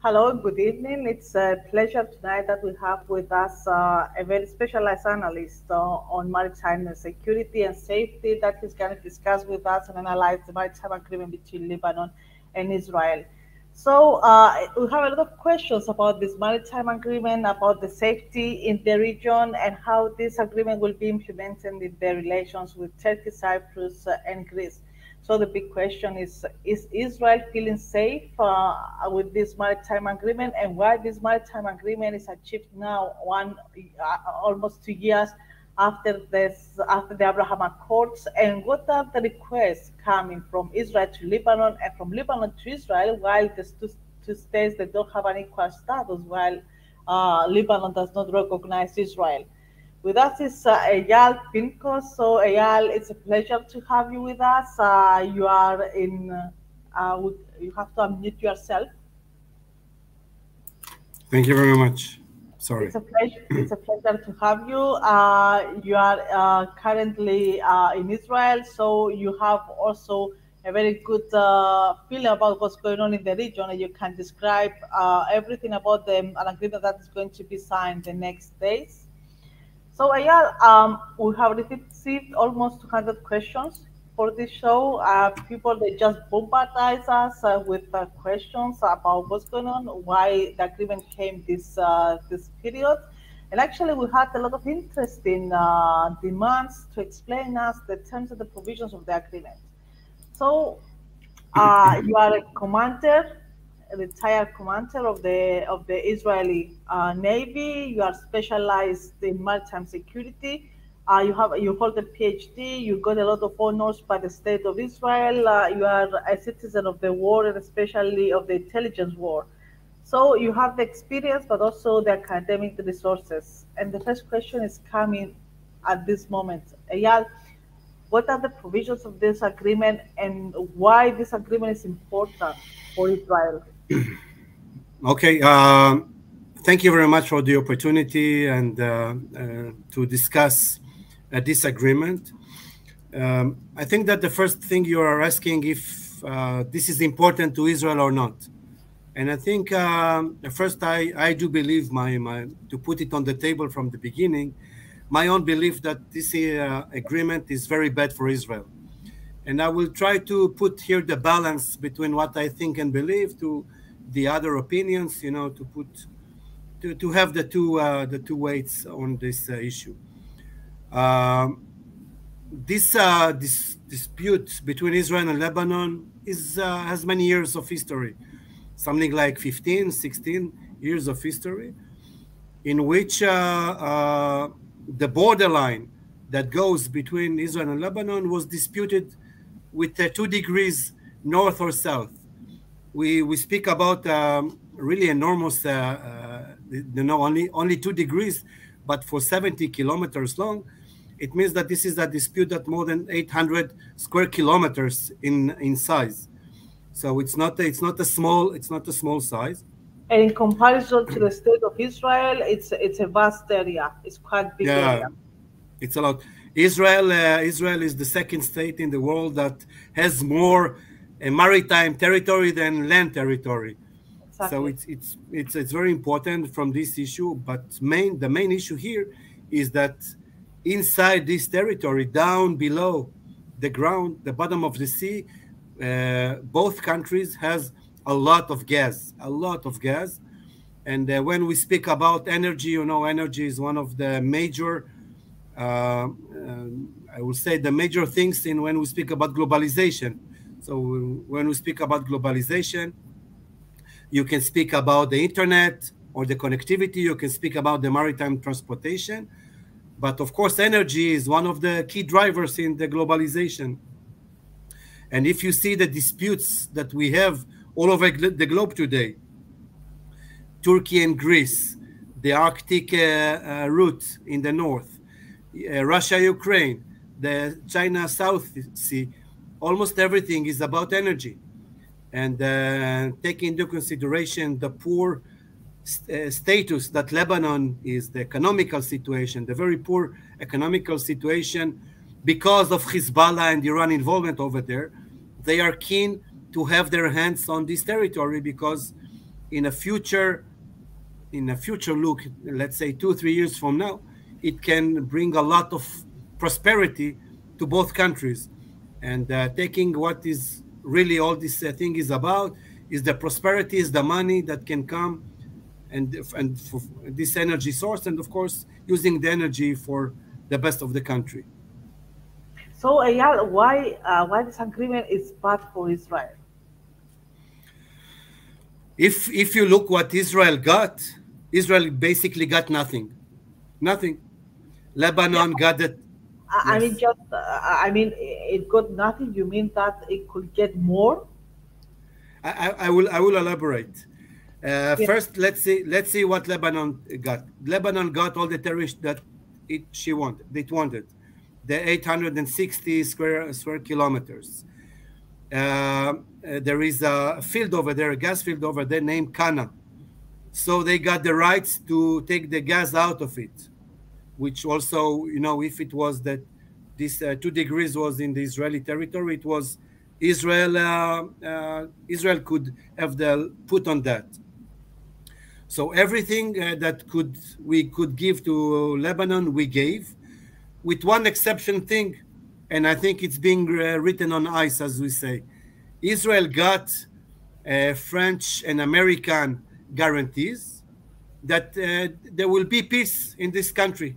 Hello, good evening. It's a pleasure tonight that we have with us a very specialized analyst on maritime security and safety that is going to discuss with us and analyze the maritime agreement between Lebanon and Israel. So we have a lot of questions about this maritime agreement, about the safety in the region, and how this agreement will be implemented in the relations with Turkey, Cyprus, and Greece. So the big question is Israel feeling safe with this maritime agreement, and why this maritime agreement is achieved now, almost 2 years after the Abraham Accords, and what are the requests coming from Israel to Lebanon and from Lebanon to Israel, while the two states they don't have an equal status, while Lebanon does not recognize Israel. With us is Eyal Pinko. So Eyal, it's a pleasure to have you with us. You are in. You have to unmute yourself. Thank you very much. Sorry. It's a pleasure. It's a pleasure to have you. You are currently in Israel, so you have also a very good feeling about what's going on in the region, and you can describe everything about an agreement that is going to be signed the next days. So, Ayal, we have received almost 200 questions for this show. People, they just bombardize us with questions about what's going on, why the agreement came this period. And actually, we had a lot of interesting demands to explain us the terms and the provisions of the agreement. So, you are a commander, a retired commander of the Israeli Navy. You are specialized in maritime security. You hold a PhD. You got a lot of honors by the state of Israel. You are a citizen of the war and especially of the intelligence war. So you have the experience, but also the academic resources. And the first question is coming at this moment. Eyal, what are the provisions of this agreement and why this agreement is important for Israel? Okay. Thank you very much for the opportunity and to discuss this agreement. I think that the first thing you are asking if this is important to Israel or not. And I think first I do believe to put it on the table from the beginning, my own belief that this agreement is very bad for Israel. And I will try to put here the balance between what I think and believe to the other opinions, to have the two weights on this issue. This dispute between Israel and Lebanon has many years of history, something like 15, 16 years of history, in which the borderline that goes between Israel and Lebanon was disputed with 2 degrees north or south. We speak about really enormous, only 2 degrees, but for 70 kilometers long. It means that this is a dispute that more than 800 square kilometers in size. So it's not a small size. And in comparison to the state of Israel, it's a vast area. It's quite big area. It's a lot. Israel is the second state in the world that has more maritime territory than land territory. Exactly. So it's very important from this issue. But the main issue here is that inside this territory, down below the ground, the bottom of the sea, both countries has a lot of gas, And when we speak about energy, energy is one of the major, I will say the major things when we speak about globalization. So when we speak about globalization, you can speak about the internet or the connectivity, you can speak about the maritime transportation. But of course, energy is one of the key drivers in the globalization. And if you see the disputes that we have all over the globe today, Turkey and Greece, the Arctic route in the north, Russia, Ukraine, the China South Sea, almost everything is about energy. And taking into consideration the poor status that Lebanon is, the economical situation, the very poor economical situation, because of Hezbollah and Iran involvement over there, they are keen to have their hands on this territory because in a future look, let's say 2 3 years from now, it can bring a lot of prosperity to both countries. And taking what is really all this thing is about is the prosperity, is the money that can come, and for this energy source, and of course using the energy for the best of the country. So, yeah, why this agreement is bad for Israel? If you look what Israel got, Israel basically got nothing. Nothing. Yeah, Lebanon got it. I mean, Yes. just I mean, it got nothing. You mean that it could get more? I will elaborate. Yeah. First, let's see what Lebanon got. Lebanon got all the territory that it wanted, the 860 square kilometers. There is a field over there, a gas field over there named Kana. So they got the rights to take the gas out of it, which also, if it was that this 2 degrees was in the Israeli territory, it was Israel. Israel could have the put on that. So everything that we could give to Lebanon, we gave, with one exception thing, and I think it's being written on ice, as we say. Israel got French and American guarantees that there will be peace in this country.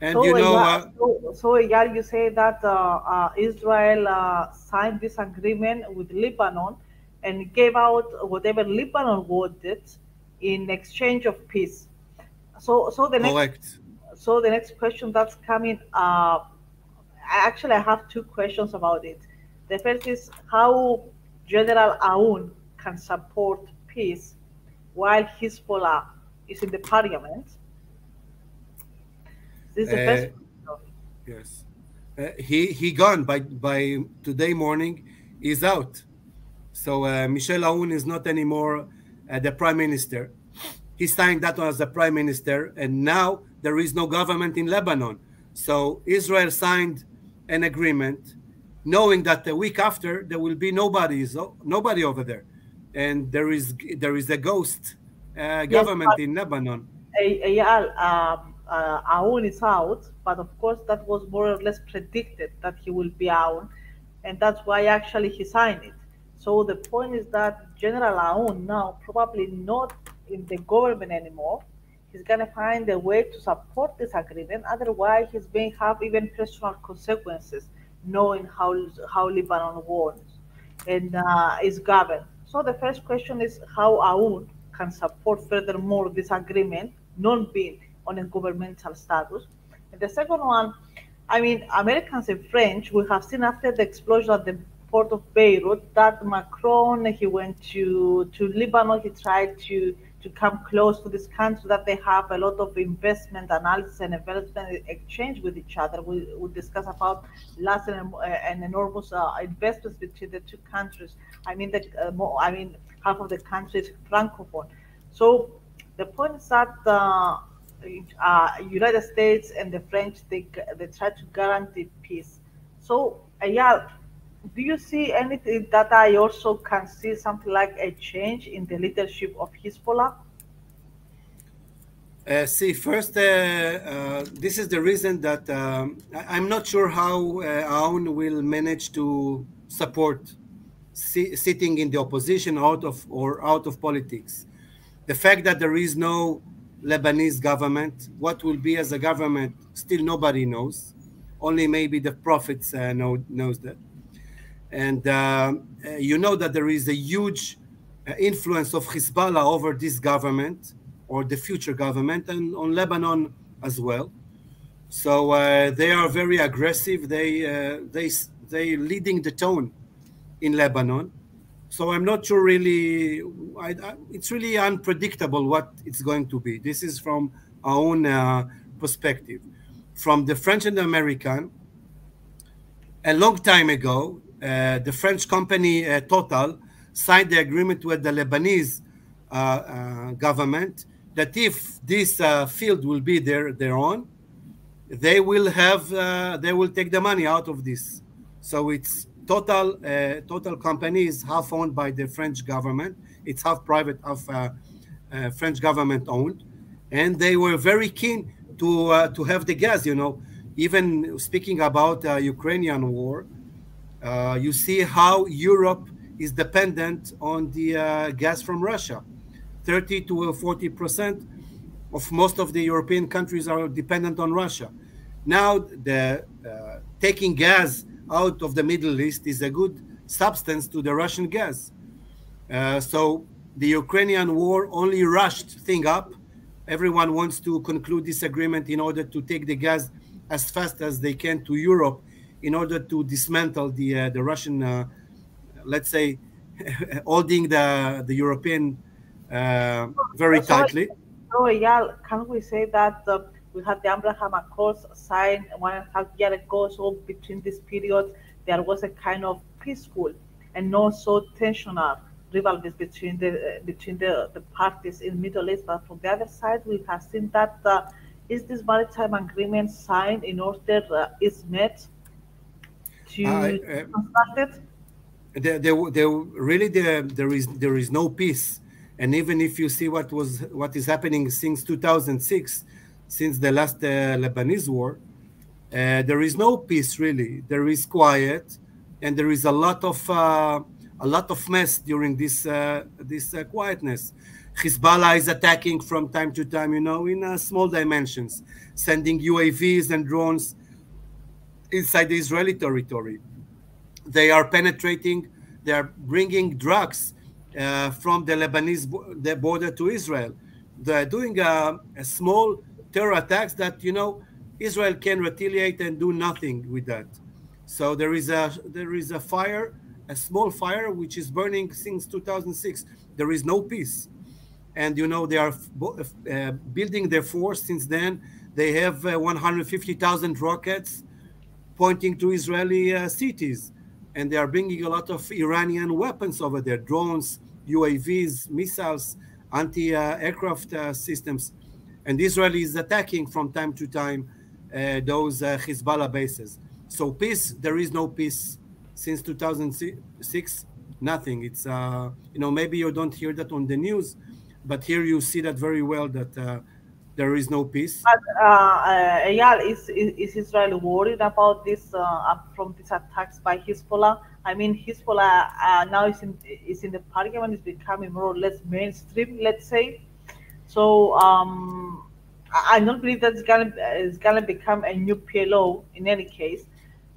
And So, yeah, yeah, you say that Israel signed this agreement with Lebanon and gave out whatever Lebanon wanted in exchange of peace. So, correct. so the next question that's coming, actually, I have two questions about it. The first is how General Aoun can support peace while Hezbollah is in the parliament. This is the first Uh, question. yes. He gone by today morning. He's out. So Michel Aoun is not anymore the prime minister. He signed that one as the prime minister, and now there is no government in Lebanon. So Israel signed an agreement, knowing that the week after there will be nobody over there, and there is a ghost Yes, government but in Lebanon. yeah, Aoun is out, but of course that was more or less predicted that he will be out, and that's why actually he signed it. So the point is that General Aoun now probably not in the government anymore. He's gonna find a way to support this agreement. Otherwise, he's going to have even personal consequences, knowing how Lebanon wants and is governed. So the first question is how Aoun can support furthermore this agreement, not being on a governmental status. And the second one, I mean, Americans and French, we have seen after the explosion at the port of Beirut that Macron, he went to Lebanon, he tried to come close to this country, that they have a lot of investment analysis and investment exchange with each other. We discuss about last and enormous investments between the two countries. I mean, I mean, half of the country is francophone. So the point is that United States and the French, they try to guarantee peace. So yeah, do you see anything that I also can see something like a change in the leadership of Hezbollah? See, first, this is the reason that I'm not sure how Aoun will manage to support sitting in the opposition out of politics. The fact that there is no Lebanese government, what will be as a government, still nobody knows. Only maybe the prophets knows that. And you know that there is a huge influence of Hezbollah over this government or the future government, and on Lebanon as well. So they are very aggressive. They leading the tone in Lebanon. So I'm not sure really. It's really unpredictable what it's going to be. This is from our own perspective. From the French and the American, a long time ago, the French company Total signed the agreement with the Lebanese government that if this field will be their own, they will take the money out of this. So it's total company is half owned by the French government. It's half private, half French government owned, and they were very keen to have the gas. Even speaking about Ukrainian war, you see how Europe is dependent on the gas from Russia. 30 to 40% of most of the European countries are dependent on Russia. Now, the taking gas out of the Middle East is a good substance to the Russian gas. So the Ukrainian war only rushed thing up. Everyone wants to conclude this agreement in order to take the gas as fast as they can to Europe in order to dismantle the Russian, let's say, holding the European very So, tightly. yeah, can we say that we had the Abraham Accords signed 1.5 years ago? So between this period, there was a kind of peaceful and not so tensional rivalries between the parties in Middle East. But from the other side, we have seen that is this maritime agreement signed in order is met I, to construct it? there is no peace, and even if you see what is happening since 2006, since the last Lebanese war, there is no peace really. There is quiet, and there is a lot of mess during this quietness. Hezbollah is attacking from time to time, in small dimensions, sending UAVs and drones inside the Israeli territory. They are penetrating, they are bringing drugs from the Lebanese the border to Israel. They're doing a small terror attacks that Israel can retaliate and do nothing with that. So there is a fire, a small fire which is burning since 2006. There is no peace, and they are building their force since then. They have 150,000 rockets pointing to Israeli cities, and they are bringing a lot of Iranian weapons over there: drones, UAVs, missiles, anti-aircraft systems. And Israel is attacking from time to time those Hezbollah bases. So peace, there is no peace since 2006. Nothing. It's maybe you don't hear that on the news, but here you see that very well that there is no peace. But Eyal, is Israel worried about this from these attacks by Hezbollah? I mean, Hezbollah now is in the parliament, is becoming more or less mainstream, let's say. So I don't believe that it's gonna become a new PLO in any case.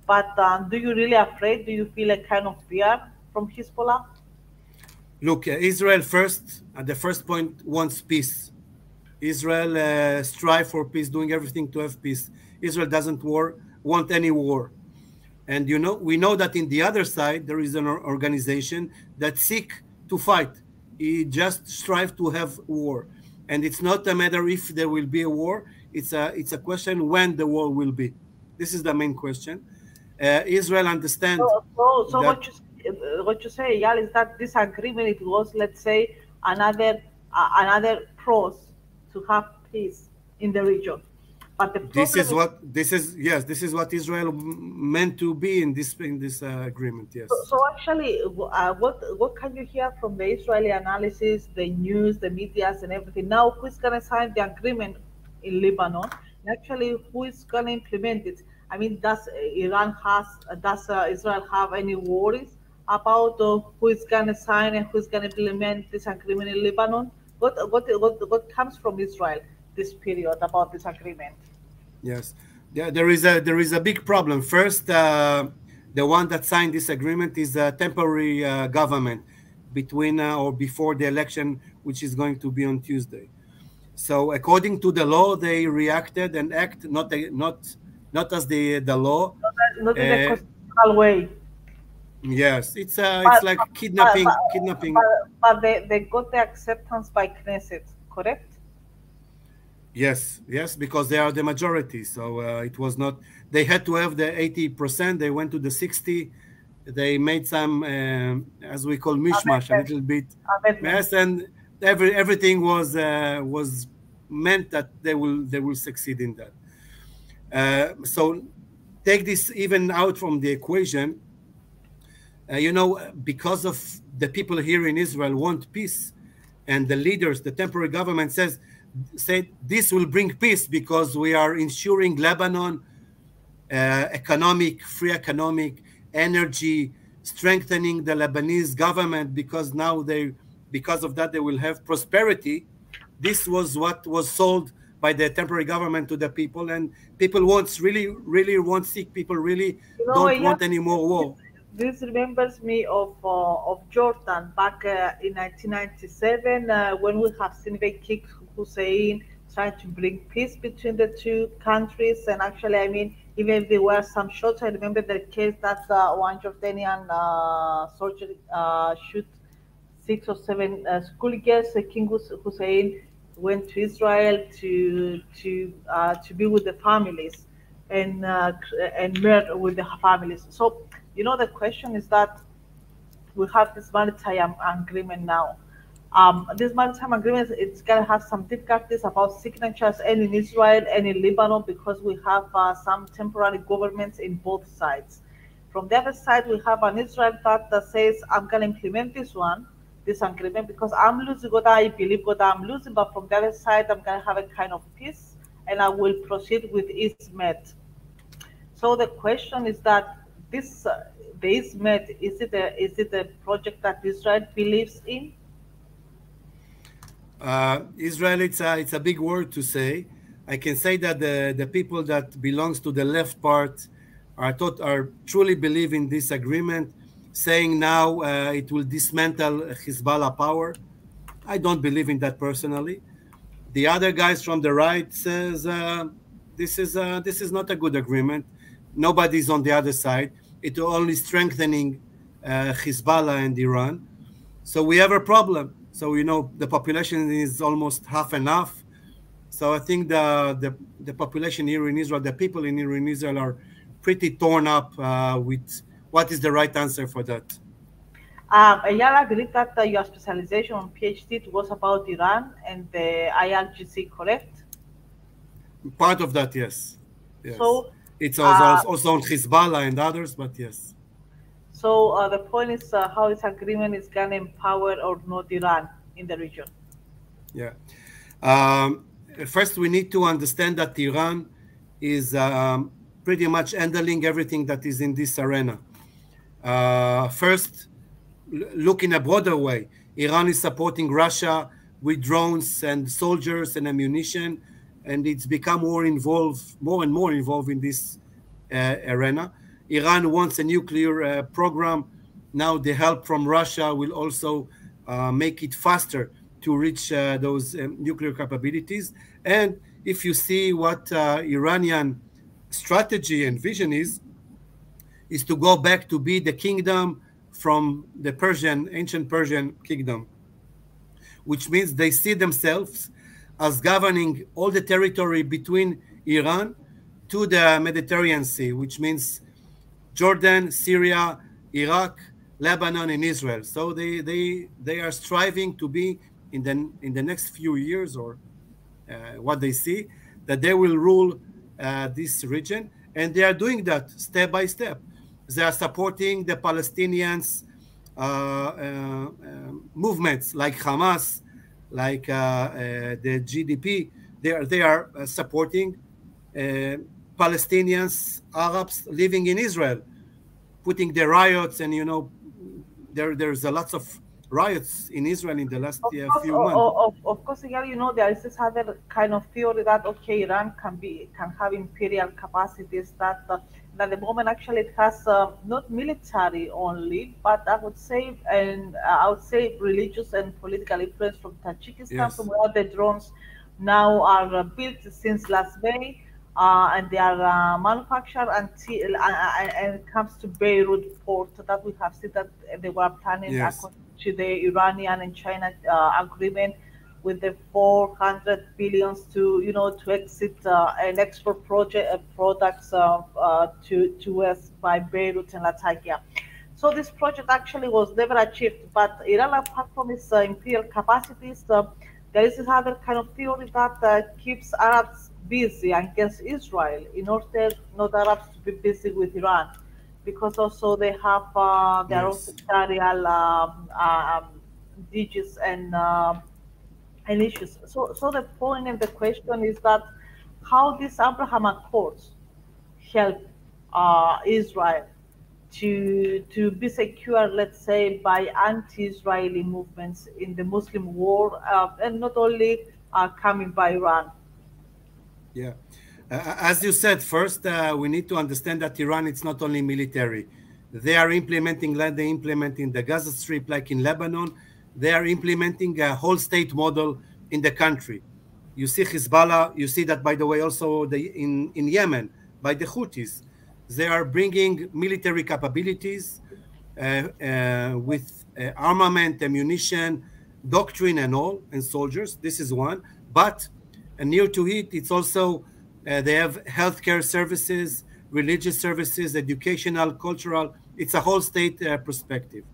But do you really afraid? Do you feel a kind of fear from Hezbollah? Look, Israel first, at the first point, wants peace. Israel strive for peace, doing everything to have peace. Israel doesn't want any war. And we know that in the other side, there is an organization that seek to fight. It just strive to have war. And it's not a matter if there will be a war. It's a question when the war will be. This is the main question. Israel understand So that what you say, Yal, is that this agreement it was, let's say, another pros to have peace in the region. But the this problem is is, what this is. Yes, this is what Israel meant to be in this agreement. so, Yes. so actually, what can you hear from the Israeli analysis, the news, the medias, and everything? Now, who's gonna sign the agreement in Lebanon? And actually, who is gonna implement it? I mean, does Israel have any worries about who is gonna sign and who's gonna implement this agreement in Lebanon? What comes from Israel this period about this agreement? Yes, there is a big problem. First, the one that signed this agreement is a temporary government between or before the election, which is going to be on Tuesday. So, according to the law, they reacted and act not as the law. Not in the Uh, constitutional way. yes, it's But like but but, kidnapping. but they got the acceptance by Knesset, correct? Yes, because they are the majority. So it was not. They had to have the 80%. They went to the 60. They made some, as we call mishmash, a Amendment, little bit amendment. mess, and everything was meant that they will succeed in that. So take this even out from the equation. because of the people here in Israel want peace, and the leaders, the temporary government said this will bring peace because we are ensuring Lebanon free economic, energy, strengthening the Lebanese government because because of that, they will have prosperity. This was what was sold by the temporary government to the people, and people really want sick. People really don't Yeah, want any more this, war. this remembers me of Jordan back in 1997 when we have seen Sheikh Hussein trying to bring peace between the two countries. And actually, I mean, even if there were some shots, I remember the case that one Jordanian soldier shoot six or seven schoolgirls. King Hussein went to Israel to be with the families and met with the families. So the question is that we have this maritime agreement now. This maritime agreement, it's gonna have some difficulties about signatures, and in Israel and in Lebanon, because we have some temporary governments in both sides. From the other side, we have an Israel that says, "I'm gonna implement this agreement, because I'm losing what I believe what I'm losing." But from the other side, I'm gonna have a kind of peace, and I will proceed with Ismet. So the question is that this the Ismet, is it a project that Israel believes in? Israel, it's a big word to say. I can say that the people that belongs to the left part are truly believe in this agreement, saying now it will dismantle Hezbollah power. I don't believe in that personally. The other guys from the right says this is not a good agreement. Nobody's on the other side. It will only strengthening Hezbollah and Iran. So we have a problem. So the population is almost half and half. So I think the population here in Israel, the people here in Israel are pretty torn up with what is the right answer for that. Ayala agreed that your specialization on PhD it was about Iran and the IRGC, correct? Part of that, yes, yes. So, It's uh, also on Hezbollah and others, but yes. the point is how this agreement is going to empower or not Iran in the region. Yeah. Um, First, we need to understand that Iran is pretty much handling everything that is in this arena. First, look in a broader way. Iran is supporting Russia with drones and soldiers and ammunition, and it's become more and more involved in this arena. Iran wants a nuclear program. Now, the help from Russia will also make it faster to reach those nuclear capabilities. And if you see what Iranian strategy and vision is to go back to be the kingdom from the ancient Persian kingdom, which means they see themselves as governing all the territory between Iran to the Mediterranean Sea, which means Jordan, Syria, Iraq, Lebanon, and Israel. So they are striving to be in the next few years, or what they see, that they will rule this region, and they are doing that step by step. They are supporting the Palestinians movements like Hamas, like the GDP. They are supporting Palestinians, Arabs living in Israel, putting the riots, and there's a lots of riots in Israel in the last Of course, few months. of course, yeah, there is this other kind of theory that okay, Iran can have imperial capacities that at the moment actually it has not military only, but I would say religious and political influence from Tajikistan, from Yes. where the drones now are built since last May. And they are manufactured and it comes to Beirut port that we have seen that they were planning Yes. according to the Iranian and China agreement with the 400 billions to exit and export project products to us by Beirut and Latakia. So this project actually was never achieved. But Iran, apart from its imperial capacities, there is this other kind of theory that keeps Arabs busy against Israel in order not Arabs to be busy with Iran. because also they have their own Yes. sectarial digits and issues. So the point and the question is that how these Abraham Accords help Israel to be secure, let's say, by anti-Israeli movements in the Muslim world, and not only coming by Iran. Yeah. As you said, first, we need to understand that Iran, it's not only military. They are implementing, like they implement in the Gaza Strip, like in Lebanon, they are implementing a whole state model in the country. You see Hezbollah, you see that, by the way, also in Yemen, by the Houthis. They are bringing military capabilities with armament, ammunition, doctrine, and all, and soldiers. This is one. But near to it, it's also they have healthcare services, religious services, educational, cultural. It's a whole state perspective.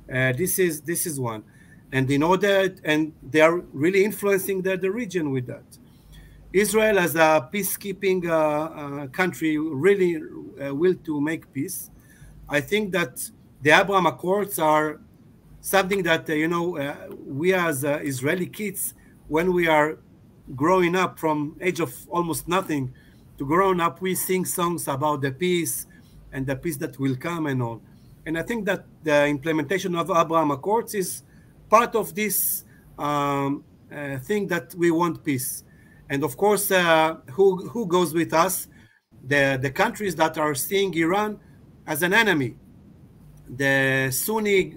This is one, and in order, and they are really influencing the region with that. Israel, as a peacekeeping country, really will to make peace. I think that the Abraham Accords are something that we as Israeli kids, when we are growing up from age of almost nothing to grown up, we sing songs about the peace and the peace that will come and all. And I think that the implementation of Abraham Accords is part of this thing that we want peace. And of course, who goes with us? The countries that are seeing Iran as an enemy, the Sunni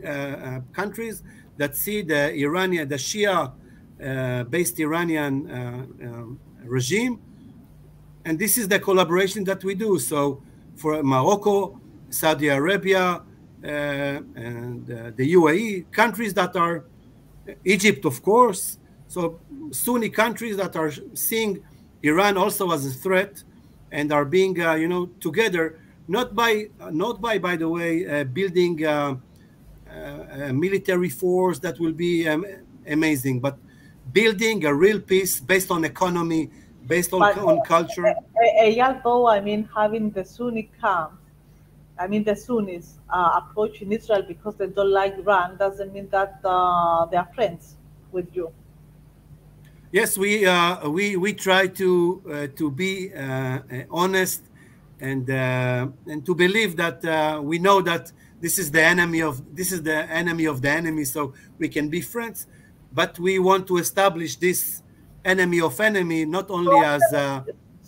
countries that see the Iranian, the Shia based Iranian regime. And this is the collaboration that we do. So for Morocco, Saudi Arabia, and the UAE, countries that are Egypt, of course. So Sunni countries that are seeing Iran also as a threat and are being, together, by the way, building a military force that will be amazing, but building a real peace based on economy, based But on culture. although I mean having the Sunni camp, I mean the Sunnis approaching Israel because they don't like Iran doesn't mean that they are friends with you. Yes, we try to be honest and to believe that we know that this is the enemy of the enemy, so we can be friends, but we want to establish this enemy of enemy not So only as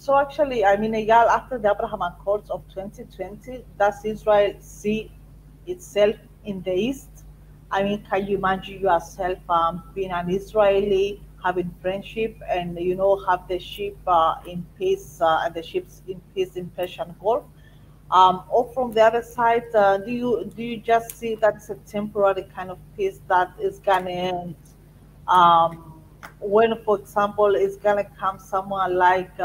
actually, I mean, Eyal, after the Abraham Accords of 2020, does Israel see itself in the East? I mean, can you imagine yourself being an Israeli, having friendship, and have the ship in peace and the ships in peace in Persian Gulf? Or from the other side, do you just see that it's a temporary kind of peace that is gonna end when, for example, it's gonna come someone like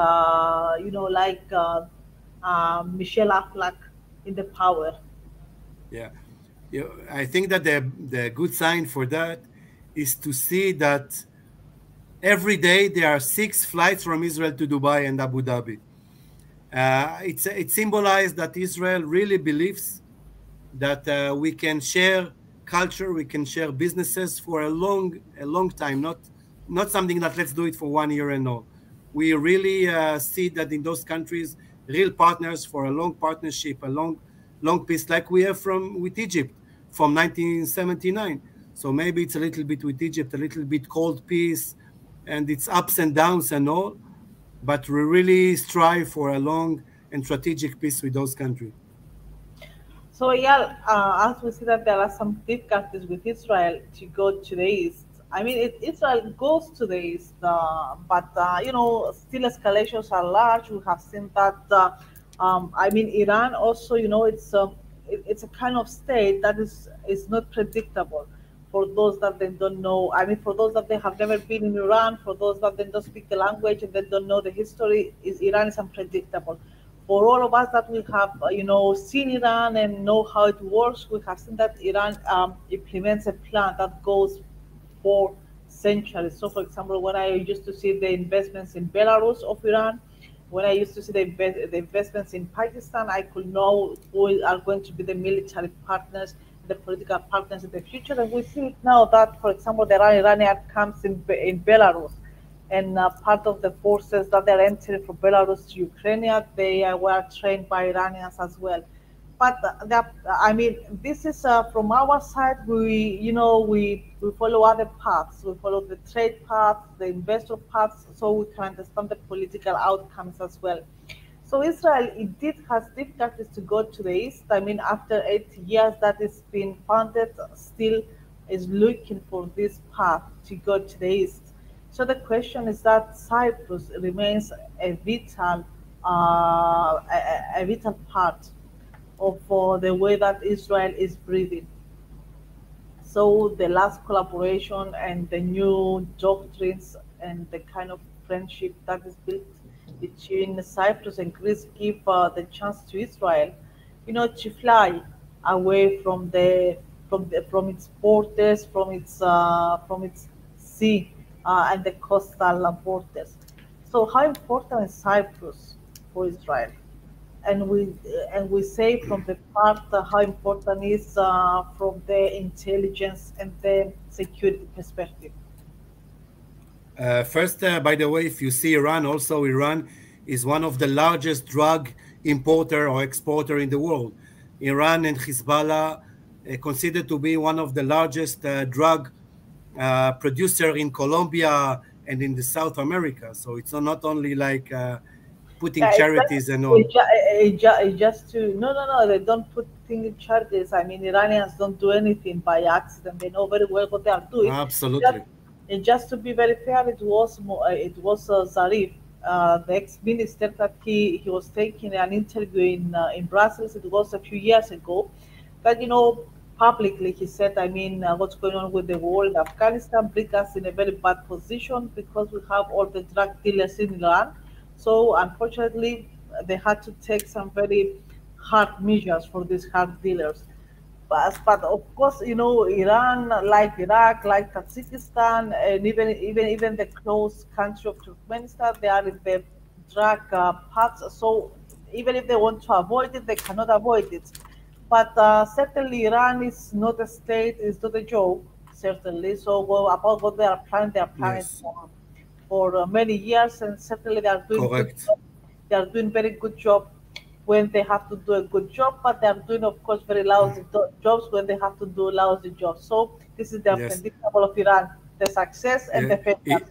Michelle Affleck in the power. yeah. I think that the good sign for that is to see that every day there are 6 flights from Israel to Dubai and Abu Dhabi. It symbolizes that Israel really believes that we can share culture, we can share businesses for a long time, not something that let's do it for 1 year and all. We really see that in those countries, real partners for a long partnership, a long peace, like we have from with Egypt from 1979. So maybe it's a little bit with Egypt, a little bit cold peace, and it's ups and downs and all, but we really strive for a long and strategic peace with those countries. So yeah, as we see that there are some difficulties with Israel to go to the east. I mean, Israel goes to the east, but still escalations are large. We have seen that. I mean, Iran also, it's a kind of state that is not predictable. For those that they don't know, I mean, for those that they have never been in Iran, for those that they don't speak the language and they don't know the history, is Iran is unpredictable. For all of us that we have, seen Iran and know how it works, we have seen that Iran implements a plan that goes for centuries. So, for example, when I used to see the investments in Belarus of Iran, When I used to see the investments in Pakistan, I could know who are going to be the military partners, the political partners in the future. And we see it now that, for example, the Iranian camps in Belarus, and part of the forces that they're entering from Belarus to Ukraine, they were trained by Iranians as well. But I mean, this is from our side. We follow other paths. We follow the trade path, the investor paths, so we can understand the political outcomes as well. So Israel indeed has difficulties to go to the east. I mean, after 8 years that it's been founded, still is looking for this path to go to the east. So the question is that Cyprus remains a vital part of the way that Israel is breathing. So the last collaboration and the new doctrines and the kind of friendship that is built between Cyprus and Greece give the chance to Israel, to fly away from its borders, from its sea and the coastal borders. So how important is Cyprus for Israel? And we say from the part how important is from the intelligence and the security perspective. First, by the way, if you see Iran, also Iran is one of the largest drug importer or exporter in the world. Iran and Hezbollah considered to be one of the largest drug producer in Colombia and in the South America. So it's not only like putting Yeah, charities and all. it just to no, they don't put things in charges. I mean, Iranians don't do anything by accident. They know very well what they are doing. Just, Absolutely. and just to be very fair, it was Zarif, the ex-minister, that he was taking an interview in Brussels. It was a few years ago. That publicly he said, I mean, what's going on with the war in Afghanistan brings us in a very bad position because we have all the drug dealers in Iran. So unfortunately, they had to take some very hard measures for these hard dealers. But of course, Iran, like Iraq, like Tajikistan, and even the close country of Turkmenistan, they are in the drug paths. So even if they want to avoid it, they cannot avoid it. But certainly, Iran is not a state, is not a joke. Certainly. So about what they are planning Yes, for many years, and certainly they are doing good. correct. They are doing very good job when they have to do a good job, but they are doing, of course, very lousy jobs when they have to do lousy jobs. So this is the Yes. unpredictable of Iran: the success and Yeah, the failures.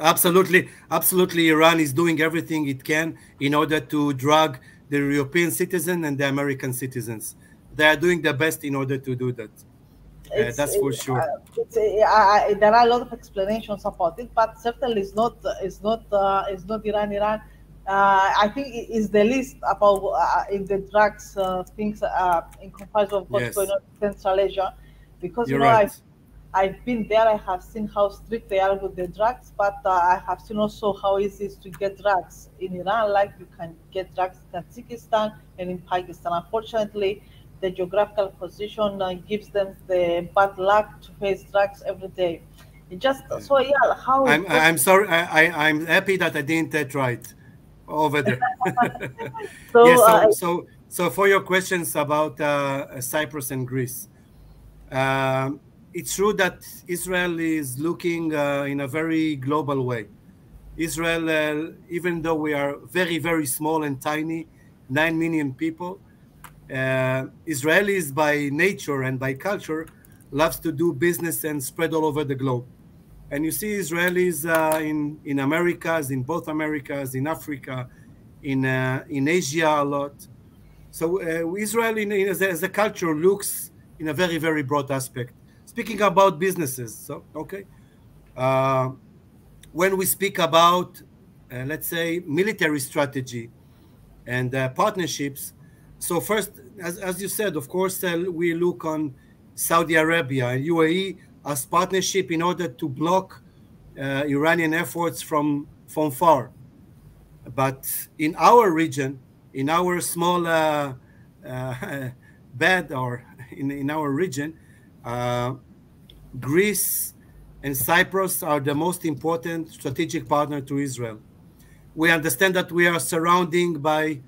absolutely, absolutely. Iran is doing everything it can in order to drag the European citizen and the American citizens. They are doing their best in order to do that. it's, That's for sure. there are a lot of explanations about it, but certainly it's not Iran. I think it is the least about in the drugs things in comparison of what's going Yes, on in Central Asia, because you're right. I've been there. I have seen how strict they are with the drugs, but I have seen also how easy it is to get drugs in Iran. Like you can get drugs in Tajikistan and in Pakistan. Unfortunately, the geographical position gives them the bad luck to face drugs every day. It just Yeah. so yeah, how is I'm sorry. I'm happy that I didn't try it over there. Yeah. so So for your questions about Cyprus and Greece, it's true that Israel is looking in a very global way. Israel, even though we are very, very small and tiny, 9 million people, Israelis by nature and by culture loves to do business and spread all over the globe. And you see Israelis in Americas, in both Americas, in Africa, in Asia a lot. So Israel, as a culture, looks in a very, very broad aspect. Speaking about businesses, so okay, uh, when we speak about, let's say, military strategy and partnerships. So first, as you said, of course, we look on Saudi Arabia and UAE as partnership in order to block Iranian efforts from far. But in our region, in our small bed, or in our region, uh, Greece and Cyprus are the most important strategic partner to Israel. We understand that we are surrounded by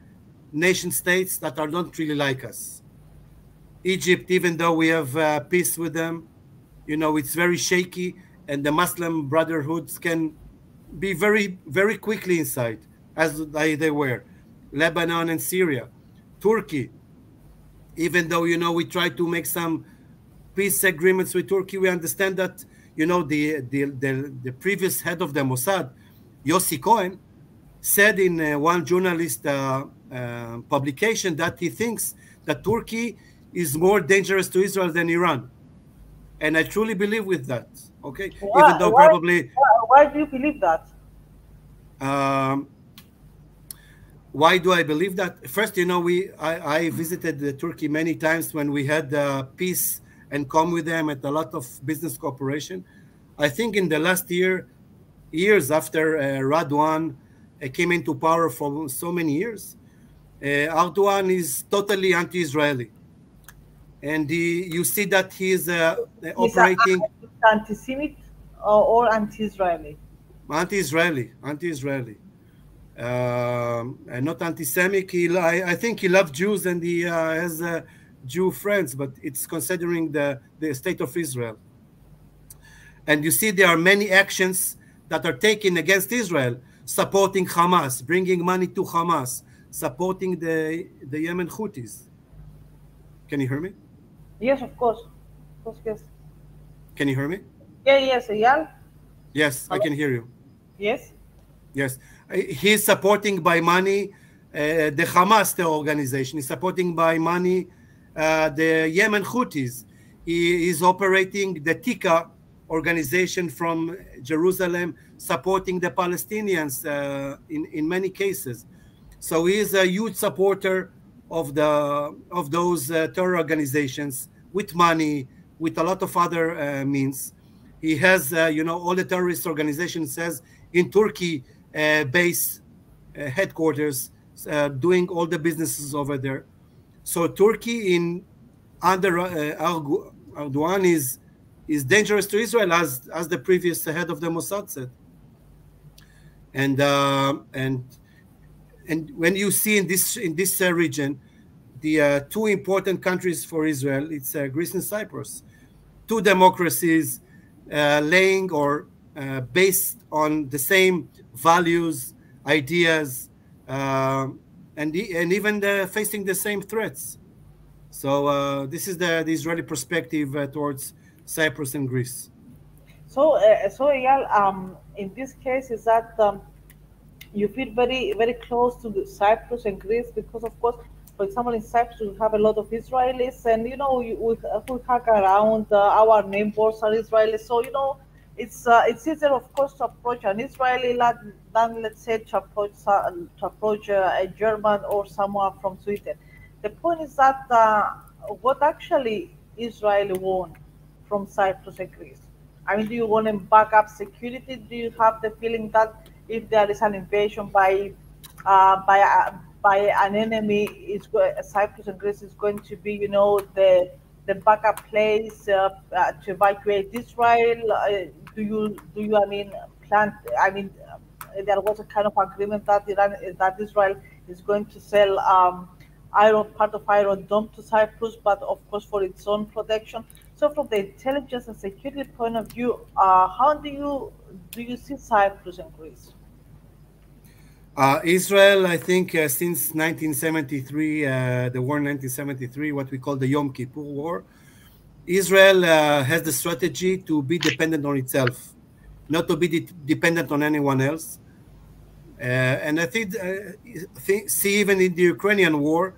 nation states that are not really like us. Egypt, even though we have peace with them, it's very shaky, and the Muslim brotherhoods can be very, very quickly inside, as they were. Lebanon and Syria. Turkey, even though, we try to make some peace agreements with Turkey, we understand that, the previous head of the Mossad, Yossi Cohen, said in one journalist publication that he thinks that Turkey is more dangerous to Israel than Iran. And I truly believe with that. Okay, even Why, though why, probably, why do you believe that? um, why do I believe that? First, I visited Turkey many times when we had peace and calm with them at a lot of business cooperation. I think in the last years after Radwan came into power for so many years, Erdogan is totally anti-Israeli, and you see that he is He's operating anti-Semite or anti-Israeli. anti-Israeli, and not anti-Semitic. I think he loves Jews and he has Jew friends, but it's considering the state of Israel. And you see there are many actions that are taken against Israel, supporting Hamas, bringing money to Hamas, supporting the Yemen Houthis. Can you hear me? Yes, of course. Of course, yes. Can you hear me? Yeah, yes, yeah. Yes, I Hello? can hear you. Yes. Yes. He's supporting by money the Hamas, the organization. He's supporting by money the Yemen Houthis. He is operating the Tika organization from Jerusalem, supporting the Palestinians in many cases. So he is a huge supporter of those terror organizations with money, with a lot of other means. He has, all the terrorist organizations says in Turkey base headquarters, doing all the businesses over there. So Turkey in under Erdogan is dangerous to Israel, as the previous head of the Mossad said. And and when you see in this region, the two important countries for Israel, it's Greece and Cyprus, two democracies laying or based on the same values, ideas, and even facing the same threats. So this is the Israeli perspective towards Cyprus and Greece. So Eyal, in this case, is that you feel very very close to the Cyprus and Greece because, of course, for example, in Cyprus we have a lot of Israelis, and we hang around. Our neighbors are Israelis, so it's easier, of course, to approach an Israeli than, let's say, to approach a German or someone from Sweden. The point is that what actually Israel won from Cyprus and Greece. I mean, do you want to back up security? Do you have the feeling that if there is an invasion uh, by a, by an enemy, Cyprus and Greece is going to be, the backup place to evacuate Israel? Do you, I mean, plan? I mean, there was a kind of agreement that that Israel is going to sell part of Iron Dome to Cyprus, but of course for its own protection. So, from the intelligence and security point of view, how do you see Cyprus and Greece? Israel, I think, since 1973, the war in 1973, what we call the Yom Kippur War, Israel has the strategy to be dependent on itself, not to be dependent on anyone else. And I see even in the Ukrainian war,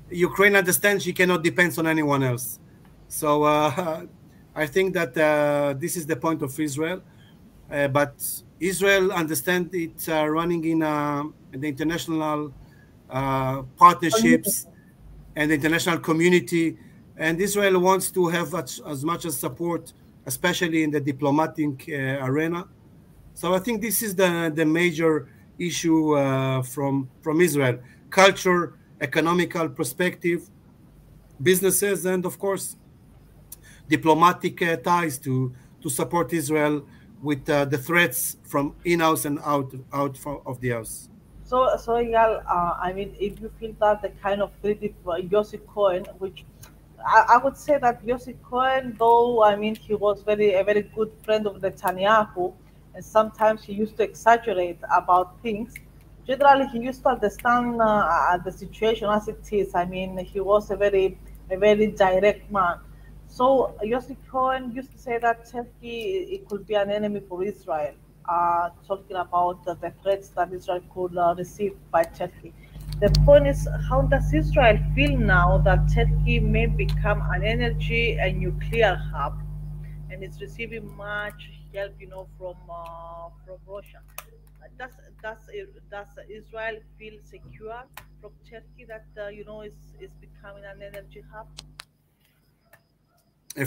Ukraine understands she cannot depend on anyone else. So I think that this is the point of Israel. But Israel understands it's running in the international partnerships and the international community. And Israel wants to have as much as support, especially in the diplomatic arena. So I think this is the major issue from Israel: culture, economical perspective, businesses, and of course diplomatic ties to support Israel with the threats from in-house and of the house. So yeah, I mean, if you feel that the kind of critic Yossi Cohen, which I would say that Yossi Cohen, though I mean he was a very good friend of Netanyahu, and sometimes he used to exaggerate about things. Generally, he used to understand the situation as it is. I mean, he was a very direct man. So Yossi Cohen used to say that Turkey it could be an enemy for Israel, talking about the threats that Israel could receive by Turkey. The point is, how does Israel feel now that Turkey may become an energy and nuclear hub, and it's receiving much help, from Russia? Does does Israel feel secure from Turkey that is becoming an energy hub?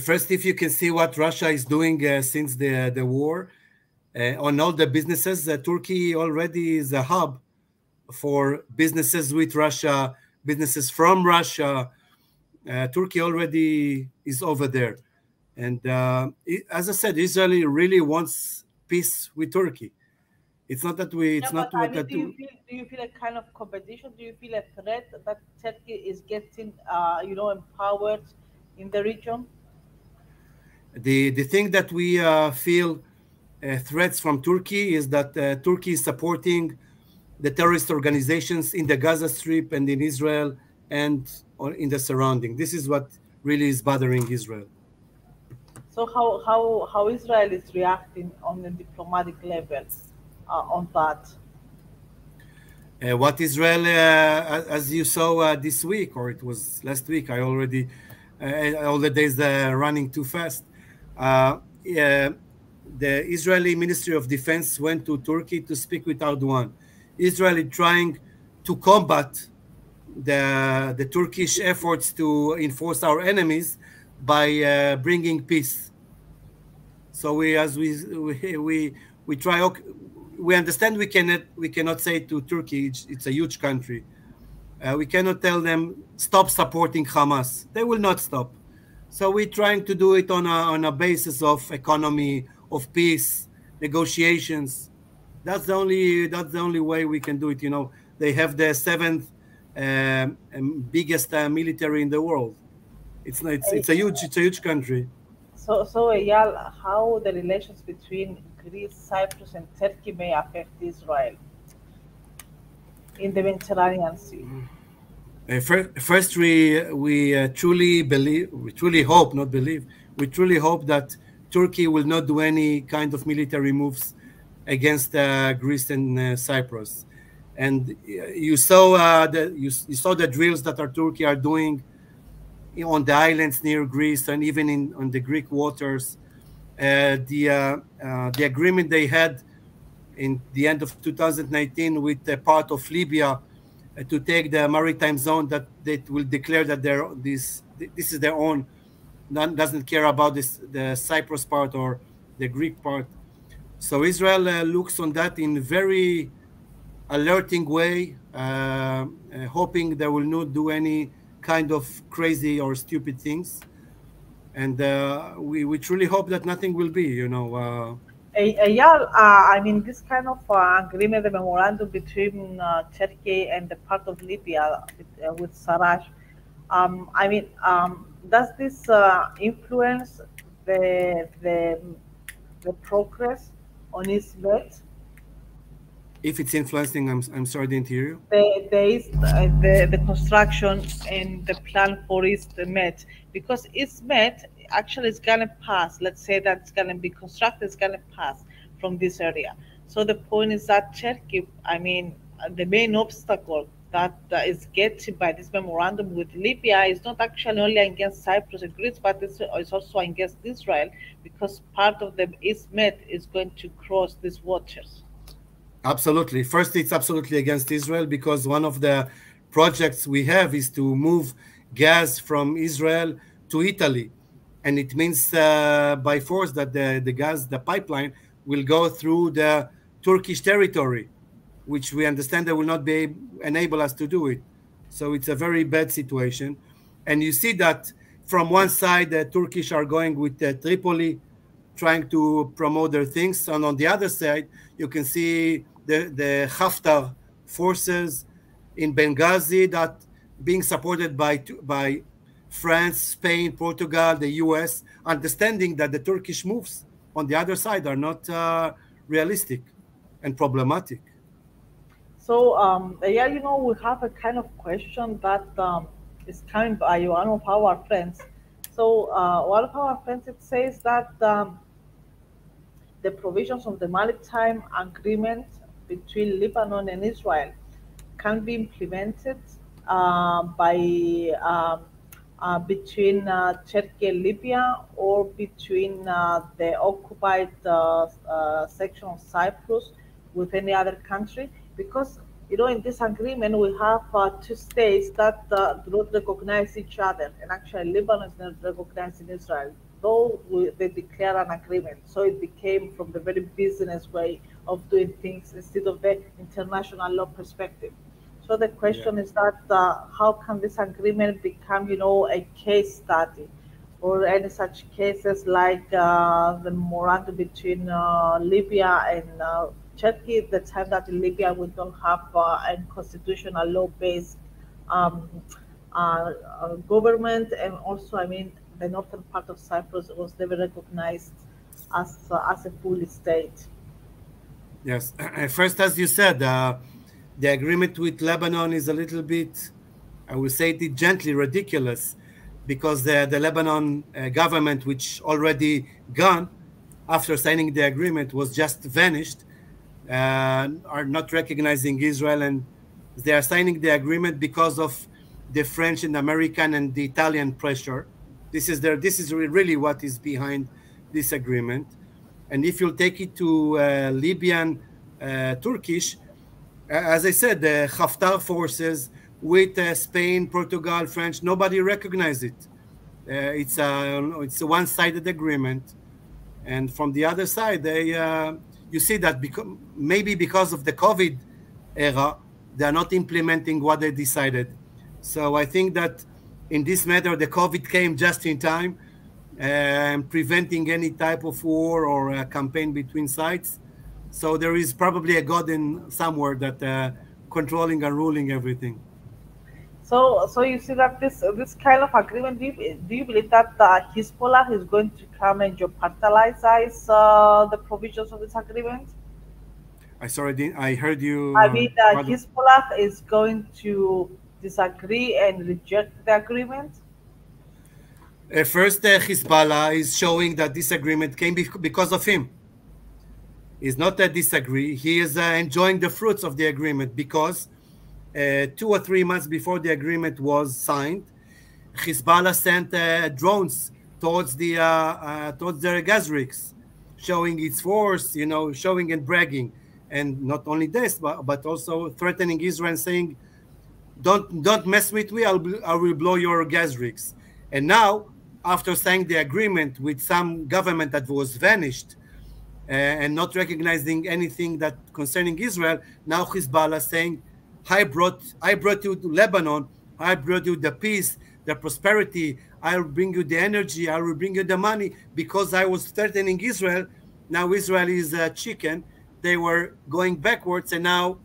First, if you can see what Russia is doing since the war on all the businesses, Turkey already is a hub for businesses with Russia, businesses from Russia. Turkey already is over there, and as I said, Israel really wants peace with Turkey. It's not that we. Yeah, It's but not I what mean, that. do you feel a kind of competition? Do you feel a threat that Turkey is getting, empowered in the region? The thing that we feel threats from Turkey is that Turkey is supporting the terrorist organizations in the Gaza Strip and in Israel and in the surrounding. This is what really is bothering Israel. So how Israel is reacting on the diplomatic level on that? What Israel, as you saw this week, or it was last week, I already, all the days running too fast. The Israeli Ministry of Defense went to Turkey to speak with Erdogan. Israel is trying to combat the Turkish efforts to enforce our enemies by bringing peace. So we try. We understand we cannot say to Turkey it's a huge country. We cannot tell them stop supporting Hamas. They will not stop. So we're trying to do it on a basis of economy, of peace, negotiations. That's the only way we can do it. They have the seventh biggest military in the world. Eh, It's a huge country. so Eyal, how the relations between Greece, Cyprus, and Turkey may affect Israel in the Mediterranean Sea? First, we truly believe, we truly hope, not believe, we truly hope that Turkey will not do any kind of military moves against Greece and Cyprus. And you saw the drills that our Turkey are doing on the islands near Greece and even in on the Greek waters. The agreement they had in the end of 2019 with a part of Libya to take the maritime zone that they will declare that this is their own. None doesn't care about the Cyprus part or the Greek part. So Israel looks on that in very alerting way, hoping they will not do any kind of crazy or stupid things. And we truly hope that nothing will be, Yeah, I mean, this kind of agreement, the memorandum between Turkey and the part of Libya with Sarraj, does this influence the the progress on its bed? if it's influencing, I'm sorry, I didn't hear you. The construction and the plan for East Med, because East Med actually is gonna pass. Let's say that it's gonna be constructed, it's gonna pass from this area. So the point is that Turkey, the main obstacle that is getting by this memorandum with Libya is not actually only against Cyprus and Greece, but it's also against Israel because part of the East Med is going to cross these waters. Absolutely. First, it's absolutely against Israel because one of the projects we have is to move gas from Israel to Italy. And it means by force that the gas, the pipeline, will go through the Turkish territory, which we understand they will not be enable us to do it. So it's a very bad situation. And you see that from one side, the Turkish are going with Tripoli, trying to promote their things. And on the other side, you can see the Haftar forces in Benghazi that being supported by France, Spain, Portugal, the US, understanding that the Turkish moves on the other side are not realistic and problematic. So, yeah, we have a kind of question that is coming by one of our friends. So, one of our friends, it says that the provisions of the maritime agreement between Lebanon and Israel can be implemented by between Turkey and Libya, or between the occupied section of Cyprus with any other country, because in this agreement we have two states that do not recognize each other, and actually Lebanon is not recognizing Israel, though they declare an agreement. So it became from the very business way of doing things instead of the international law perspective. So the Yeah. question is that how can this agreement become, a case study, or any such cases like the memorandum between Libya and Turkey, the time that in Libya we don't have a constitutional law-based um, government, and also, I mean, the northern part of Cyprus was never recognized as a full state. Yes. First, as you said, the agreement with Lebanon is a little bit, I will say it gently, ridiculous, because the Lebanon government, which already gone after signing the agreement, was just vanished, are not recognizing Israel, and they are signing the agreement because of the French and American and the Italian pressure. This is really what is behind this agreement. And if you take it to Libyan Turkish, as I said, the Haftar forces with Spain, Portugal, French, nobody recognizes it. It's a one-sided agreement, and from the other side, you see that maybe because of the COVID era, they are not implementing what they decided. So I think that in this matter, the COVID came just in time, preventing any type of war or campaign between sides. So there is probably a God in somewhere that controlling and ruling everything. So you see that this kind of agreement, do you believe that Hezbollah is going to come and jeopardize the provisions of this agreement? I heard I you. mean, Hezbollah is going to disagree and reject the agreement. First, Hezbollah is showing that this agreement came because of him. He's not a disagree. He is enjoying the fruits of the agreement because 2 or 3 months before the agreement was signed, Hezbollah sent drones towards their gas rigs, showing its force, showing and bragging, and not only this, but also threatening Israel and saying, "Don't mess with me. I will blow your gas rigs." And now, after signing the agreement with some government that was vanished, and not recognizing anything that concerning Israel, now Hezbollah saying, I brought you to Lebanon, I brought you the peace, the prosperity, I will bring you the energy, I will bring you the money, because I was threatening Israel. Now Israel is a chicken. They were going backwards, and now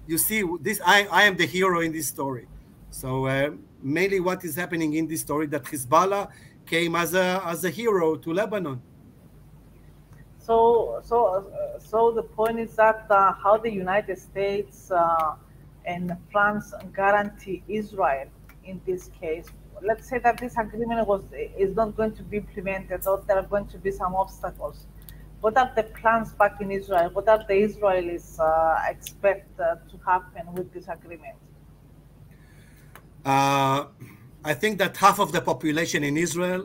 you see this. I am the hero in this story. So mainly what is happening in this story, that Hezbollah came as a hero to Lebanon. So the point is that how the United States and France guarantee Israel in this case. Let's say that this agreement is not going to be implemented, or there are going to be some obstacles. What are the plans back in Israel? What are the Israelis expect to happen with this agreement? Uh, I think that half of the population in Israel,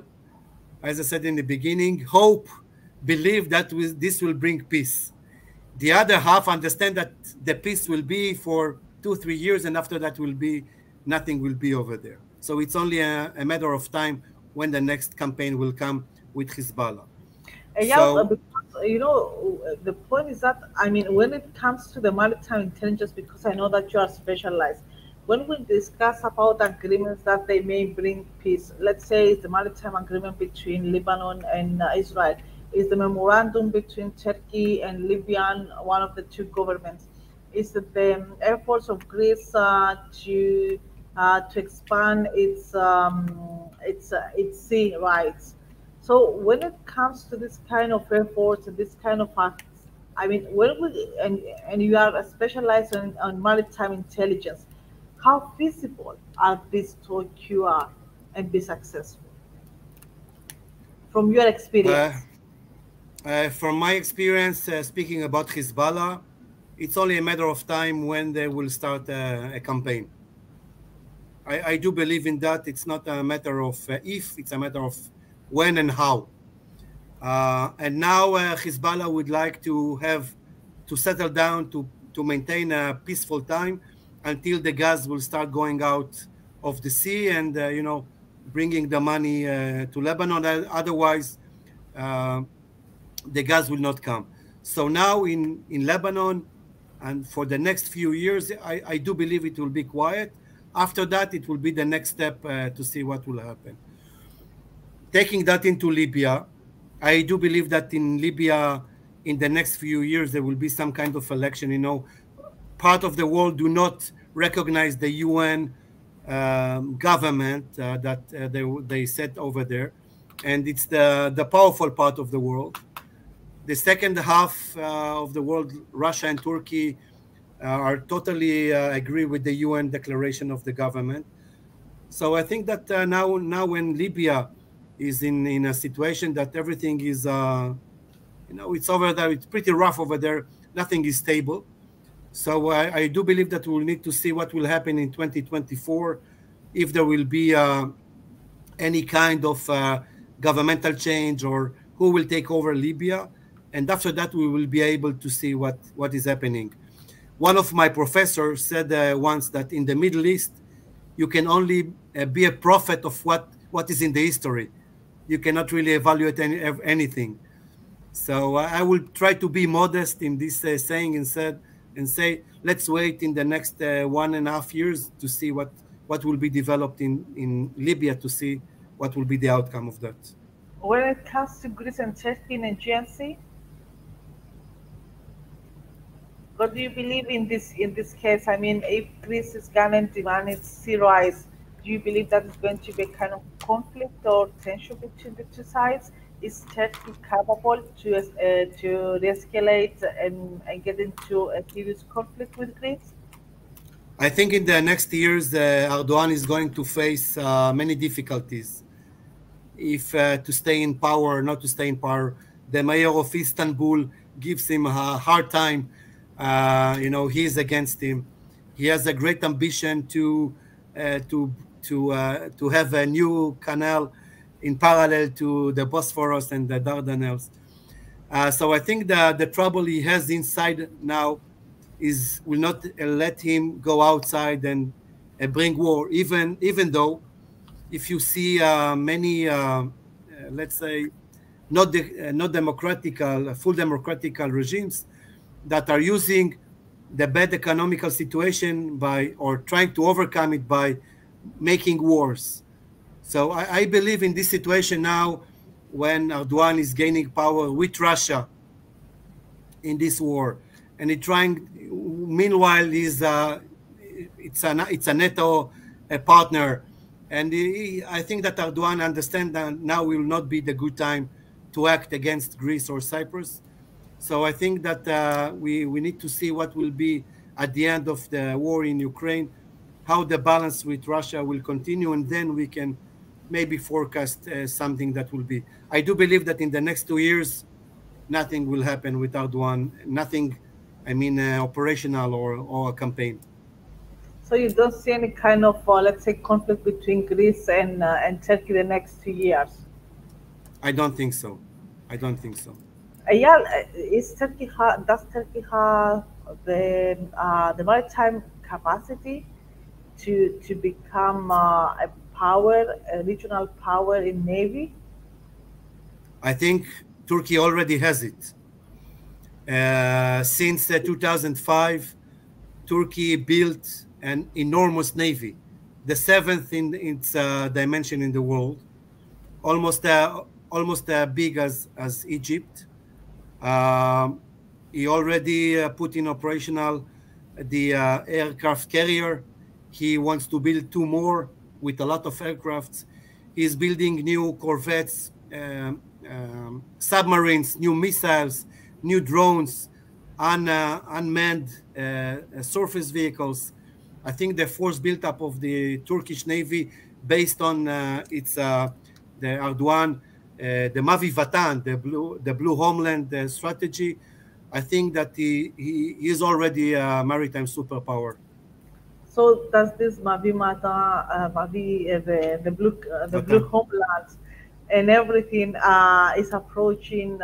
as I said in the beginning, hope, believe that this will bring peace. The other half understand that the peace will be for 2 or 3 years, and after that will be nothing will be over there. So it's only a matter of time when the next campaign will come with Hezbollah. Yeah, So because the point is that, I mean, when it comes to the maritime intelligence, because I know that you are specialized, when we discuss about agreements that they may bring peace, let's say it's the maritime agreement between Lebanon and Israel, is the memorandum between Turkey and Libyan, one of the two governments. Is the efforts of Greece to expand its sea rights. So when it comes to this kind of efforts and this kind of acts, I mean, when we, and you are specialized on maritime intelligence, how feasible are these to occur and be successful from your Uh, experience? from my experience, speaking about Hezbollah, it's only a matter of time when they will start a campaign. I do believe in that. It's not a matter of if, it's a matter of when and how. And now Hezbollah would like to have to settle down to maintain a peaceful time until the gas will start going out of the sea and bringing the money to Lebanon. Otherwise, uh, the gas will not come. So now in Lebanon, and for the next few years, I do believe it will be quiet. After that, it will be the next step to see what will happen. Taking that into Libya, I do believe that in Libya, in the next few years, there will be some kind of election. Part of the world do not recognize the UN government that they set over there, and it's the powerful part of the world. The second half of the world, Russia and Turkey, are totally agree with the UN declaration of the government. So I think that now when Libya is in a situation that everything is it's over there, it's pretty rough over there. Nothing is stable. So I do believe that we'll need to see what will happen in 2024, if there will be any kind of governmental change or who will take over Libya. And after that, we will be able to see what is happening. One of my professors said once that in the Middle East, you can only be a prophet of what is in the history. You cannot really evaluate anything. So I will try to be modest in this saying and say, let's wait in the next 1.5 years to see what will be developed in Libya, to see what will be the outcome of that. When it comes to Greece and Turkey and agency, what do you believe in this case? I mean, if Greece is gonna demand its sea rise, do you believe that is going to be a kind of conflict or tension between the two sides? Is Turkey capable to de-escalate and get into a serious conflict with Greece? I think in the next years, Erdogan is going to face many difficulties if to stay in power or not to stay in power. The mayor of Istanbul gives him a hard time. He's against him. He has a great ambition to have a new canal in parallel to the Bosphorus and the Dardanelles. So I think the trouble he has inside now is will not let him go outside and bring war. Even though if you see many, let's say, not democratical, full democratical regimes that are using the bad economical situation by or trying to overcome it by making wars. So I believe in this situation now, when Erdogan is gaining power with Russia in this war, and he trying. Meanwhile, it's a NATO partner, and I think that Erdogan understands that now will not be the good time to act against Greece or Cyprus. So I think that we need to see what will be at the end of the war in Ukraine, how the balance with Russia will continue, and then we can maybe forecast something that will be. I do believe that in the next 2 years, nothing will happen with Erdogan. Nothing, I mean, operational or a campaign. So you don't see any kind of, let's say, conflict between Greece and Turkey the next 2 years. I don't think so. I don't think so. Yeah, does Turkey have the maritime capacity to become a regional power in navy? I think Turkey already has it. Since 2005, Turkey built an enormous navy, the seventh in its dimension in the world. Almost almost big as Egypt. Um, he already put in operational the aircraft carrier. He wants to build two more with a lot of aircrafts. He's building new corvettes, submarines, new missiles, new drones, unmanned surface vehicles. I think the force built up of the Turkish Navy based on its the Erdogan, the Mavi Vatan, the blue homeland strategy. I think that he is already a maritime superpower. So does this Mavi Mata, Mavi, the blue Vatan. homelands, and everything is approaching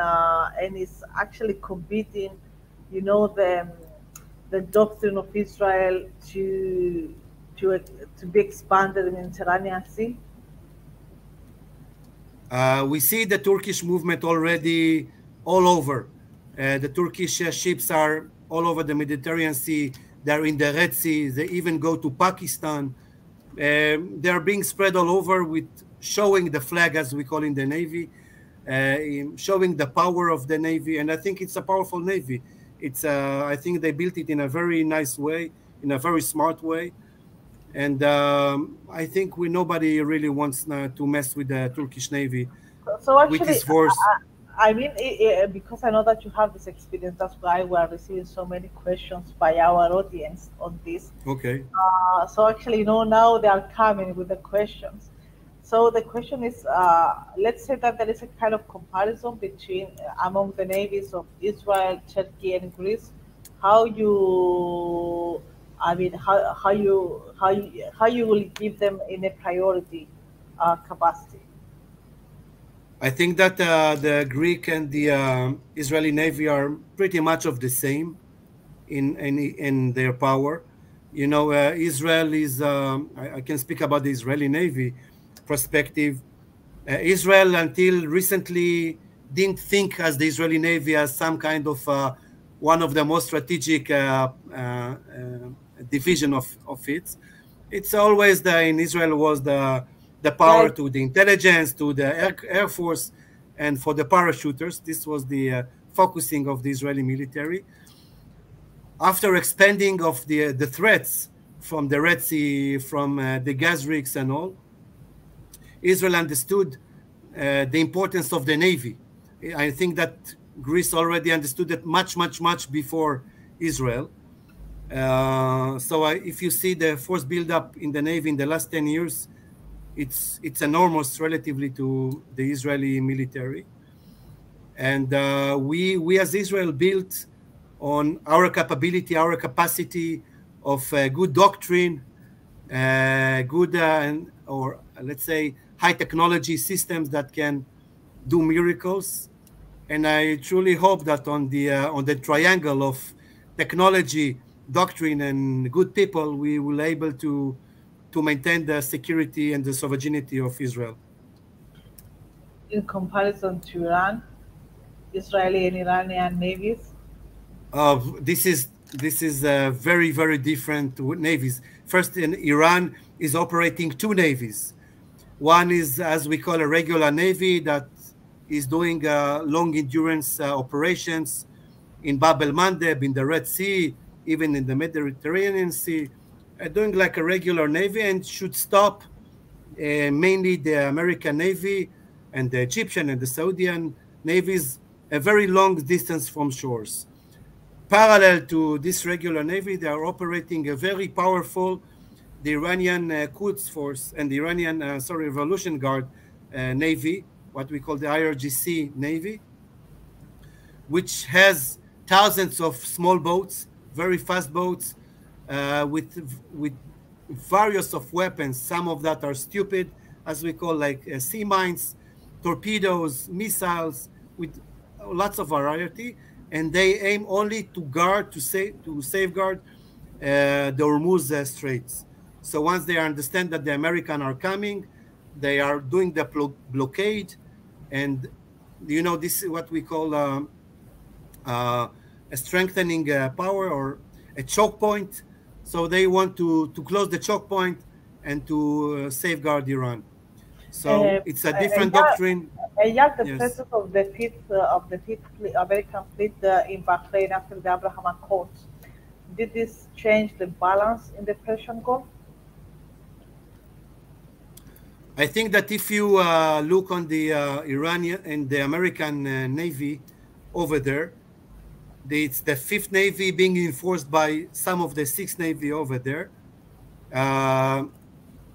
and is actually competing, the doctrine of Israel to be expanded in the Mediterranean Sea. We see the Turkish movement already all over. The Turkish ships are all over the Mediterranean Sea. They're in the Red Sea. They even go to Pakistan. They are being spread all over with showing the flag, as we call in the Navy, showing the power of the Navy. And I think it's a powerful Navy. I think they built it in a very nice way, in a very smart way. And I think nobody really wants to mess with the Turkish Navy So with actually, his force. I mean, because I know that you have this experience, that's why we are receiving so many questions by our audience on this. Okay. So actually, now they are coming with the questions. So the question is, let's say that there is a kind of comparison between among the navies of Israel, Turkey, and Greece. How you, I mean, how you will give them in a priority capacity. I think that the Greek and the Israeli Navy are pretty much of the same in their power. Israel is. I can speak about the Israeli Navy perspective. Israel, until recently, didn't think as the Israeli Navy as some kind of one of the most strategic division of it. It's always in Israel was the Yeah, power to the intelligence, to the air force, and for the parachuters. This was the focusing of the Israeli military. After expanding of the threats from the Red Sea, from the gas rigs and all, Israel understood the importance of the navy. I think that Greece already understood it much, much, much before Israel. If you see the force buildup in the navy in the last 10 years, it's enormous relatively to the Israeli military. And we as Israel built on our capability, our capacity of good doctrine, good or let's say high technology systems that can do miracles. And I truly hope that on the triangle of technology, doctrine, and good people, we will able to maintain the security and the sovereignty of Israel. in comparison to Iran, Israeli and Iranian navies. This is very very different navies. First, in Iran is operating two navies. One is, as we call, a regular navy that is doing long endurance operations in Bab el Mandeb, in the Red Sea, even in the Mediterranean Sea, doing like a regular navy, and should stop mainly the American Navy and the Egyptian and the Saudian navies a very long distance from shores. Parallel to this regular navy, they are operating a very powerful the Iranian Quds Force and the Iranian, Revolution Guard Navy, what we call the IRGC Navy, which has thousands of small boats, very fast boats, with various of weapons. Some of that are stupid, as we call, like sea mines, torpedoes, missiles, with lots of variety, and they aim only to safeguard the Hormuz Straits. So once they understand that the Americans are coming, they are doing the blockade, and this is what we call uh, a strengthening power or a choke point. So they want to close the choke point and to safeguard Iran. So it's a different Yeah, doctrine. yeah, the Yes. presence of the fifth American fleet in Bahrain after the Abraham Accords. Did this change the balance in the Persian Gulf? I think that if you look on the Iranian and the American Navy over there, it's the Fifth Navy being enforced by some of the Sixth Navy over there. Uh,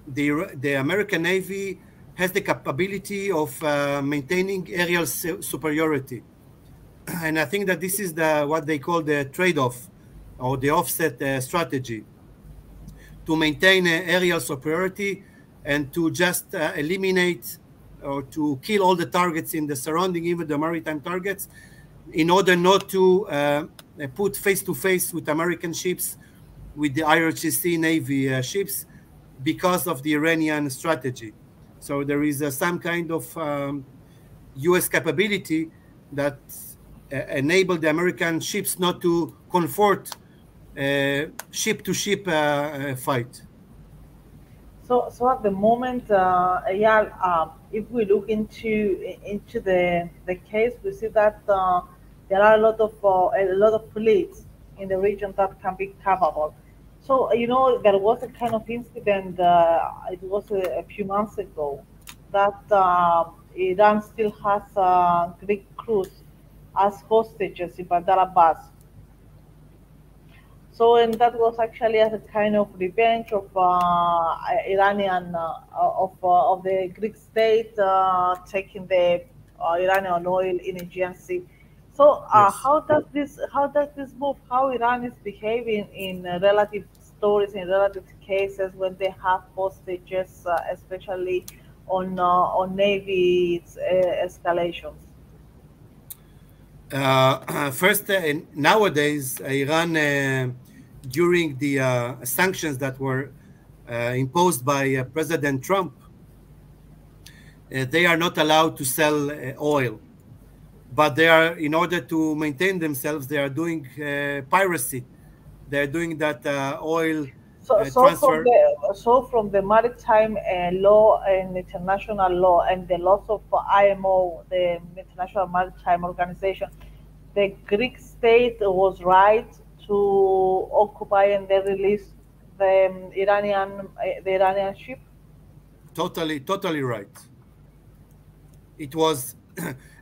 the American Navy has the capability of maintaining aerial superiority, and I think that this is the what they call the trade-off or the offset strategy to maintain aerial superiority and to just eliminate or to kill all the targets in the surrounding, even the maritime targets, in order not to put face to face with American ships, with the IRGC Navy ships, because of the Iranian strategy. So there is some kind of US capability that enable the American ships not to confront ship to ship fight. So at the moment, yeah, if we look into the case, we see that there are a lot of fleets in the region that can be capable. So there was a kind of incident. It was a few months ago that Iran still has Greek crews as hostages in Bandar Abbas. So, and that was actually as a kind of revenge of Iranian of the Greek state taking the Iranian oil in Aegean Sea. So, Yes. how does this move? How Iran is behaving in relative stories, in relative cases when they have hostages, especially on navy escalations. First, nowadays, Iran, during the sanctions that were imposed by President Trump, they are not allowed to sell oil. But they are, in order to maintain themselves, they are doing piracy. They're doing that oil transfer. So from the maritime law and international law and the laws of IMO, the International Maritime Organization, the Greek state was right to occupy and then release the Iranian ship. Totally, totally right. It was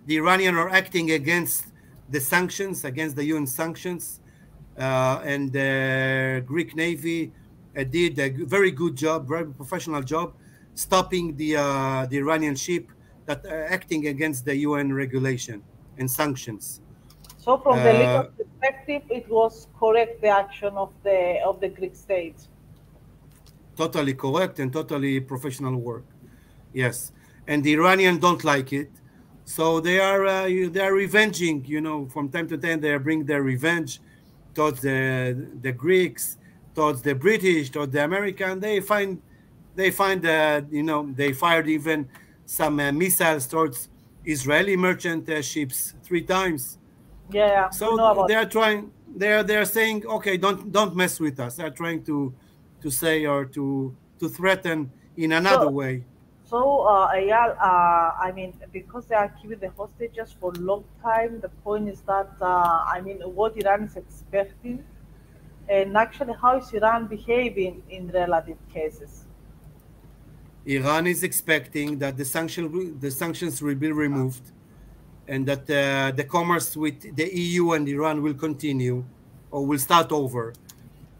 the Iranian are acting against the sanctions, against the UN sanctions, and the Greek Navy did a very good job, very professional job, stopping the Iranian ship that are acting against the UN regulation and sanctions. So from the legal Uh, perspective, it was correct the action of the Greek state. Totally correct and totally professional work. Yes, and the Iranian don't like it, so they are revenging. From time to time they bring their revenge towards the Greeks, towards the British, towards the American. They find they fired even some missiles towards Israeli merchant ships 3 times. Yeah, yeah, we So know about they are it. trying. They are saying, okay, don't mess with us. They're trying to say or to threaten in another So way. Eyal, I mean, because they are keeping the hostages for a long time, the point is that, I mean, what Iran is expecting, and actually, how is Iran behaving in relative cases? Iran is expecting that the sanctions will be removed and that the commerce with the EU and Iran will continue or will start over.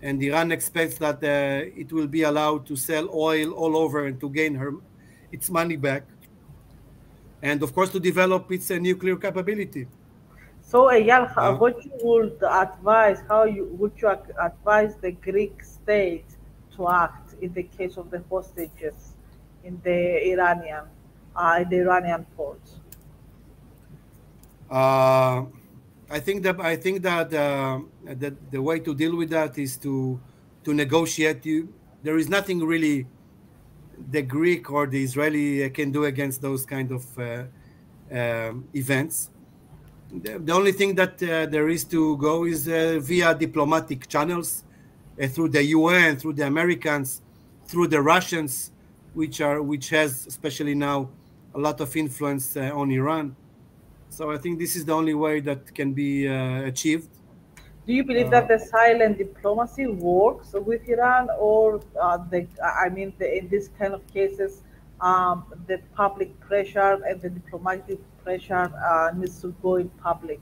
And Iran expects that it will be allowed to sell oil all over and to gain its money back, and of course to develop its nuclear capability. So, Eyal, Uh, what you would advise, how would you advise the Greek state to act in the case of the hostages in the Iranian ports? uh, I think that the way to deal with that is to negotiate. There is nothing really the Greek or the Israeli can do against those kind of events. The only thing that there is to go is via diplomatic channels, through the UN, through the Americans, through the Russians. which has especially now a lot of influence on Iran. So I think this is the only way that can be achieved. Do you believe Uh, that the silent diplomacy works with Iran, or I mean, in this kind of cases, the public pressure and the diplomatic pressure needs to go in public?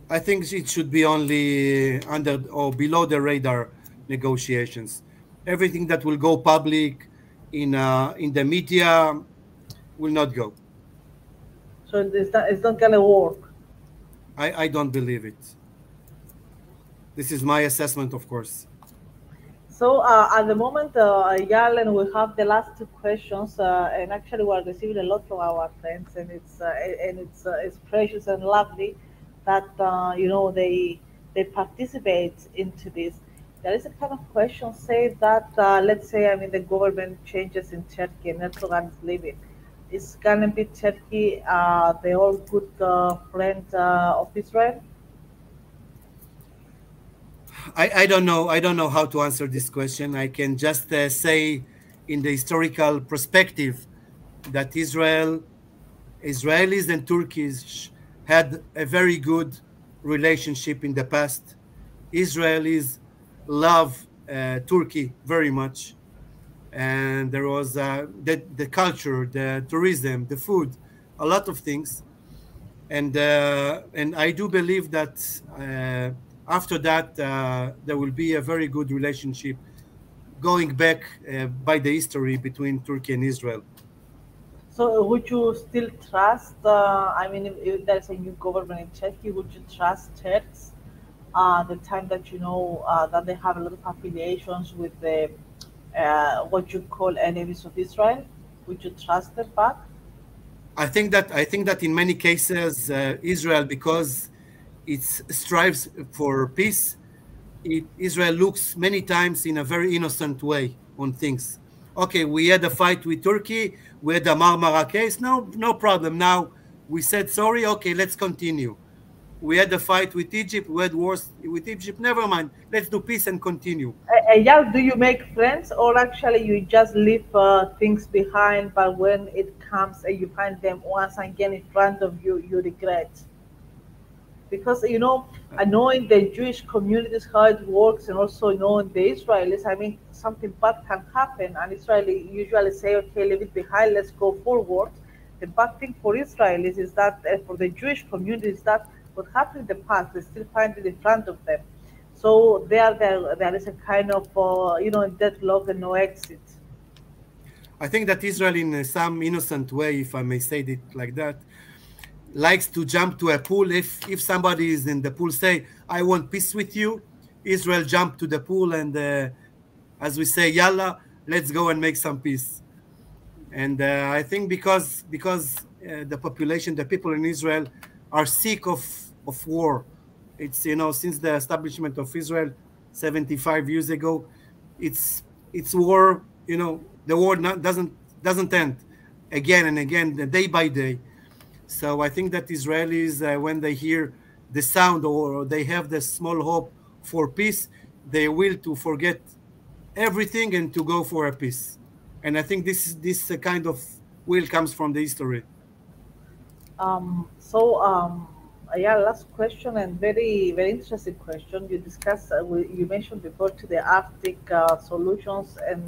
I think it should be only under or below the radar negotiations. Everything that will go public in the media will not go. So it's not gonna work. I don't believe it. This is my assessment, of course. So at the moment, Yarlen, we have the last two questions, and actually we are receiving a lot from our friends, and it's precious and lovely that they participate into this. There is a kind of question say that let's say I mean the government changes in Turkey and Erdogan is leaving. Is gonna be Turkey the all good friend of Israel? I don't know. I don't know how to answer this question. I can just say, in the historical perspective, that Israelis and Turkish had a very good relationship in the past. Israelis love Turkey very much, and there was the culture, the tourism, the food, a lot of things, and I do believe that after that there will be a very good relationship going back by the history between Turkey and Israel. So, would you still trust? I mean, if there's a new government in Turkey, would you trust Turks? The time that you know that they have a lot of affiliations with the what you call enemies of Israel, would you trust them back? I think that in many cases Israel, because it strives for peace, Israel looks many times in a very innocent way on things. Okay, we had a fight with Turkey, we had the Marmara case, no problem. Now we said sorry, okay, let's continue. We had a fight with Egypt, we had wars with Egypt, never mind, let's do peace and continue. Yeah, do you make friends or actually you just leave things behind, but when it comes and you find them once again in front of you, you regret? Because knowing the Jewish communities how it works, and also knowing the Israelis, I mean, something bad can happen, and Israeli usually say, "Okay, leave it behind, let's go forward." The bad thing for Israelis is that for the Jewish community is that what happened in the past, they still find it in front of them. So there is a kind of deadlock and no exit. I think that Israel, in some innocent way, if I may say it like that, likes to jump to a pool. If somebody is in the pool, say, "I want peace with you," Israel jump to the pool and, as we say, "Yalla, let's go and make some peace." And I think because the population, the people in Israel, are sick of war. It's, since the establishment of Israel 75 years ago, it's war. The war doesn't end again and again, day by day. So I think that Israelis, when they hear the sound or they have the small hope for peace, they will to forget everything and to go for a peace. And I think this kind of will comes from the history. Yeah, last question and very very interesting question. You discussed, you mentioned before to the Arctic solutions and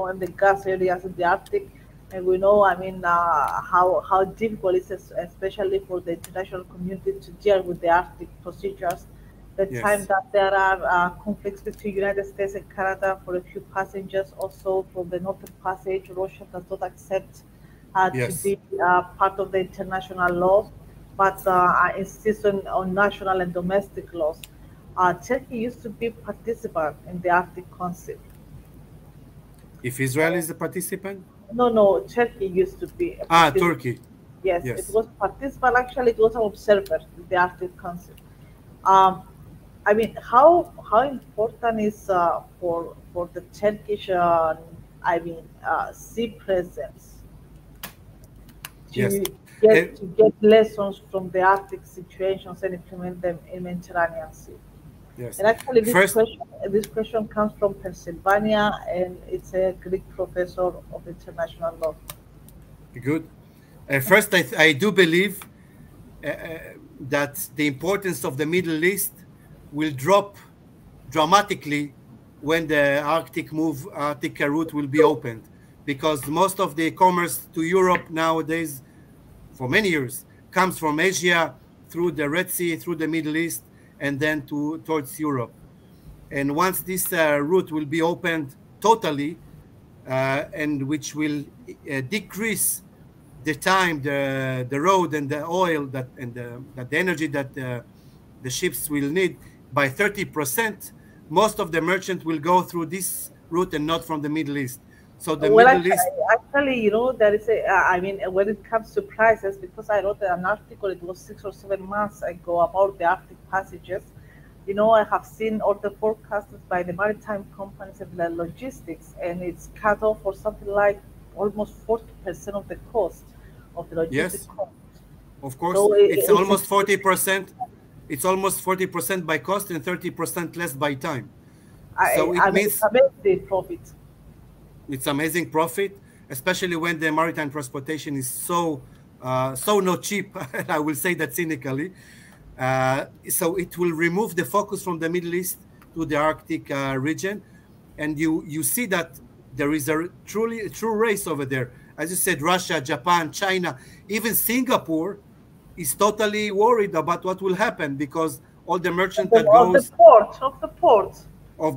and the gas areas in the Arctic, and we know, I mean, how difficult it is, especially for the international community to deal with the Arctic procedures. The time Yes, that there are conflicts between United States and Canada for a few passengers, also from the Northern Passage, Russia does not accept to yes. be part of the international laws, but insists on national and domestic laws. Turkey used to be participant in the Arctic Council. If Israel is a participant, No, no, Turkey used to be a participant. Turkey. Yes, it Yes, was participant. Actually, it was an observer in the Arctic Council. Um, I mean, how important is for the Turkish, sea presence yes. to Eh, get lessons from the Arctic situations and implement them in Mediterranean Sea? Yes. And actually, First, this question comes from Pennsylvania, and it's a Greek professor of international law. good. First, I do believe that the importance of the Middle East will drop dramatically when the Arctic route will be opened, because most of the commerce to Europe nowadays, for many years, comes from Asia through the Red Sea, through the Middle East, and then towards Europe. And once this route will be opened totally, and which will decrease the time, the road and the oil that the energy that the ships will need by 30%, most of the merchant will go through this route and not from the Middle East. So the Well, Middle East, actually, there is a. I mean, when it comes to prices, because I wrote an article, it was 6 or 7 months ago about the Arctic passages. I have seen all the forecasts by the maritime companies and the logistics, and it's cut off for something like almost 40% of the cost of the logistic yes, cost. of course, So it's it's almost 40%. It's almost 40% by cost and 30% less by time. So it I mean, it's means amazing profit. it's amazing profit, especially when the maritime transportation is so not cheap. I will say that cynically. So it will remove the focus from the Middle East to the Arctic region, and you see that there is a true race over there. As you said, Russia, Japan, China, even Singapore is totally worried about what will happen, because all the merchant that Of the goes port, of the port.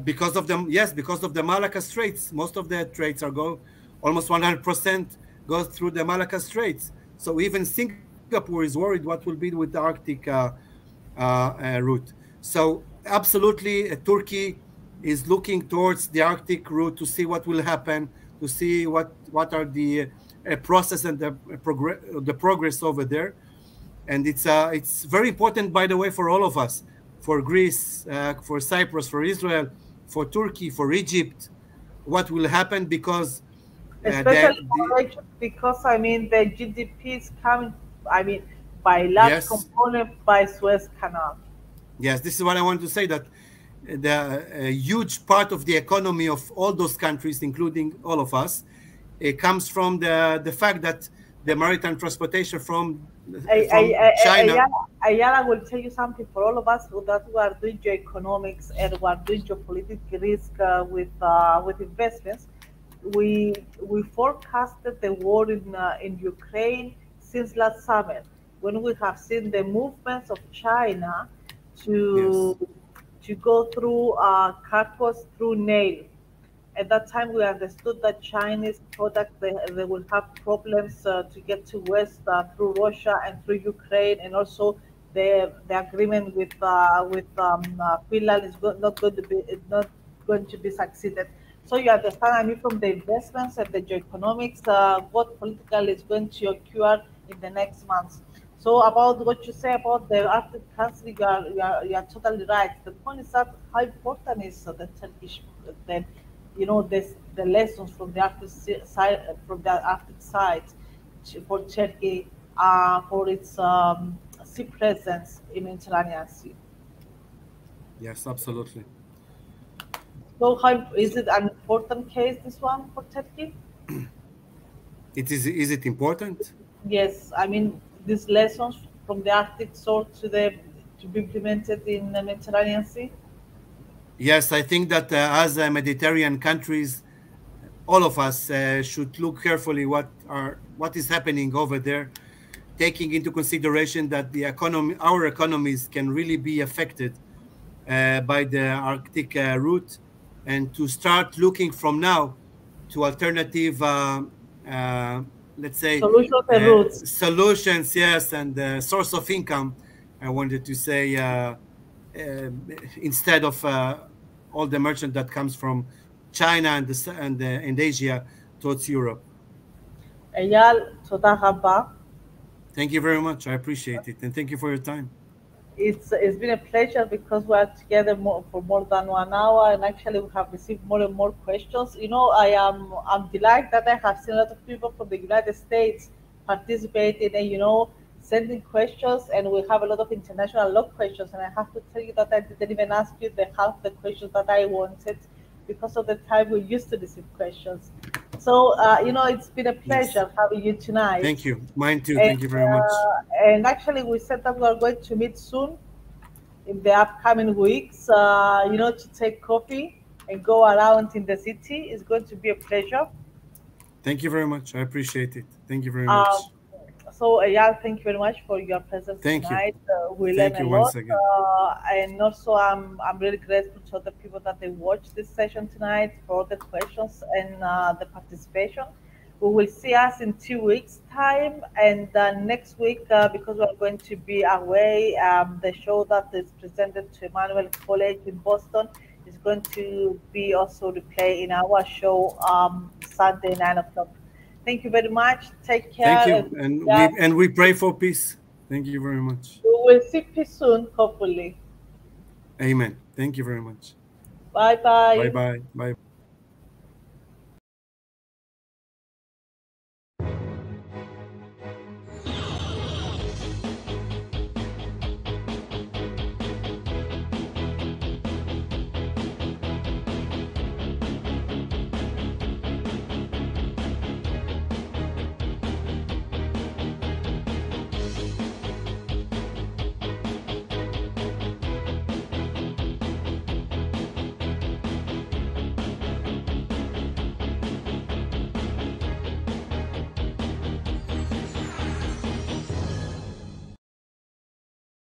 because of them, yes, because of the Malacca Straits. Most of the trades are go almost 100% goes through the Malacca Straits. So even Singapore is worried what will be with the Arctic route. So absolutely, Turkey is looking towards the Arctic route to see what will happen, to see what are the process and the progress over there. And it's very important, by the way, for all of us, for Greece, for Cyprus, for Israel, for Turkey, for Egypt, what will happen, because Especially the for Egypt, because I mean the GDP is coming. I mean, by large yes, component by Suez Canal. yes, this is what I want to say, that the a huge part of the economy of all those countries, including all of us, it comes from the fact that the maritime transportation from China. Ayala will tell you something for all of us who are doing geoeconomics and who are doing geopolitical risk with investments. We forecasted the war in Ukraine since last summer, when we have seen the movements of China to Yes, to go through cargoes through nail. At that time, we understood that Chinese products they will have problems to get to West through Russia and through Ukraine, and also the agreement with Finland is not going to be succeeded. So you understand, I mean, from the investments and the geoeconomics, what political is going to occur in the next months. So about what you say about the Arctic country, you are totally right. The point is that how important is the Turkish the this the lessons from the Arctic side for Turkey for its sea presence in Mediterranean Sea. yes, absolutely. So how is So it an important case this one for Turkey? it is it important? Yes, I mean these lessons from the Arctic sort to be implemented in the Mediterranean Sea. Yes, I think that as Mediterranean countries, all of us should look carefully what is happening over there, taking into consideration that our economies can really be affected by the Arctic route, and to start looking from now to alternative, uh, let's say, Solutions and routes. solutions, yes, and source of income. I wanted to say, uh, instead of all the merchant that comes from China and Asia towards Europe. Eyal, Toda Rabba. Thank you very much. I appreciate it, and thank you for your time. It's been a pleasure because we are together for more than 1 hour, and actually we have received more and more questions. I'm delighted that I have seen a lot of people from the United States participating, and sending questions, and we have a lot of international law questions. And I have to tell you that I didn't even ask you the half the questions that I wanted because of the time we used to receive questions. So, it's been a Yes. pleasure having you tonight. Thank you. Mine too. And, Thank you very much. actually, we said that we are going to meet soon in the upcoming weeks, to take coffee and go around in the city. It's going to be a pleasure. Thank you very much. I appreciate it. Thank you very Um, much. so, yeah, thank you very much for your presence Thank you. tonight. We learn Thank a you lot, once again. and also I'm really grateful to the people that they watched this session tonight for all the questions and the participation. We will see us in 2 weeks' time, and next week, because we're going to be away, the show that is presented to Emmanuel College in Boston is going to be also replayed in our show Sunday 9 o'clock. Thank you very much. Take Thank care. And you. And we pray for peace. Thank you very much. we will see you soon, hopefully. Amen. Thank you very much. Bye Bye bye. bye. Bye bye.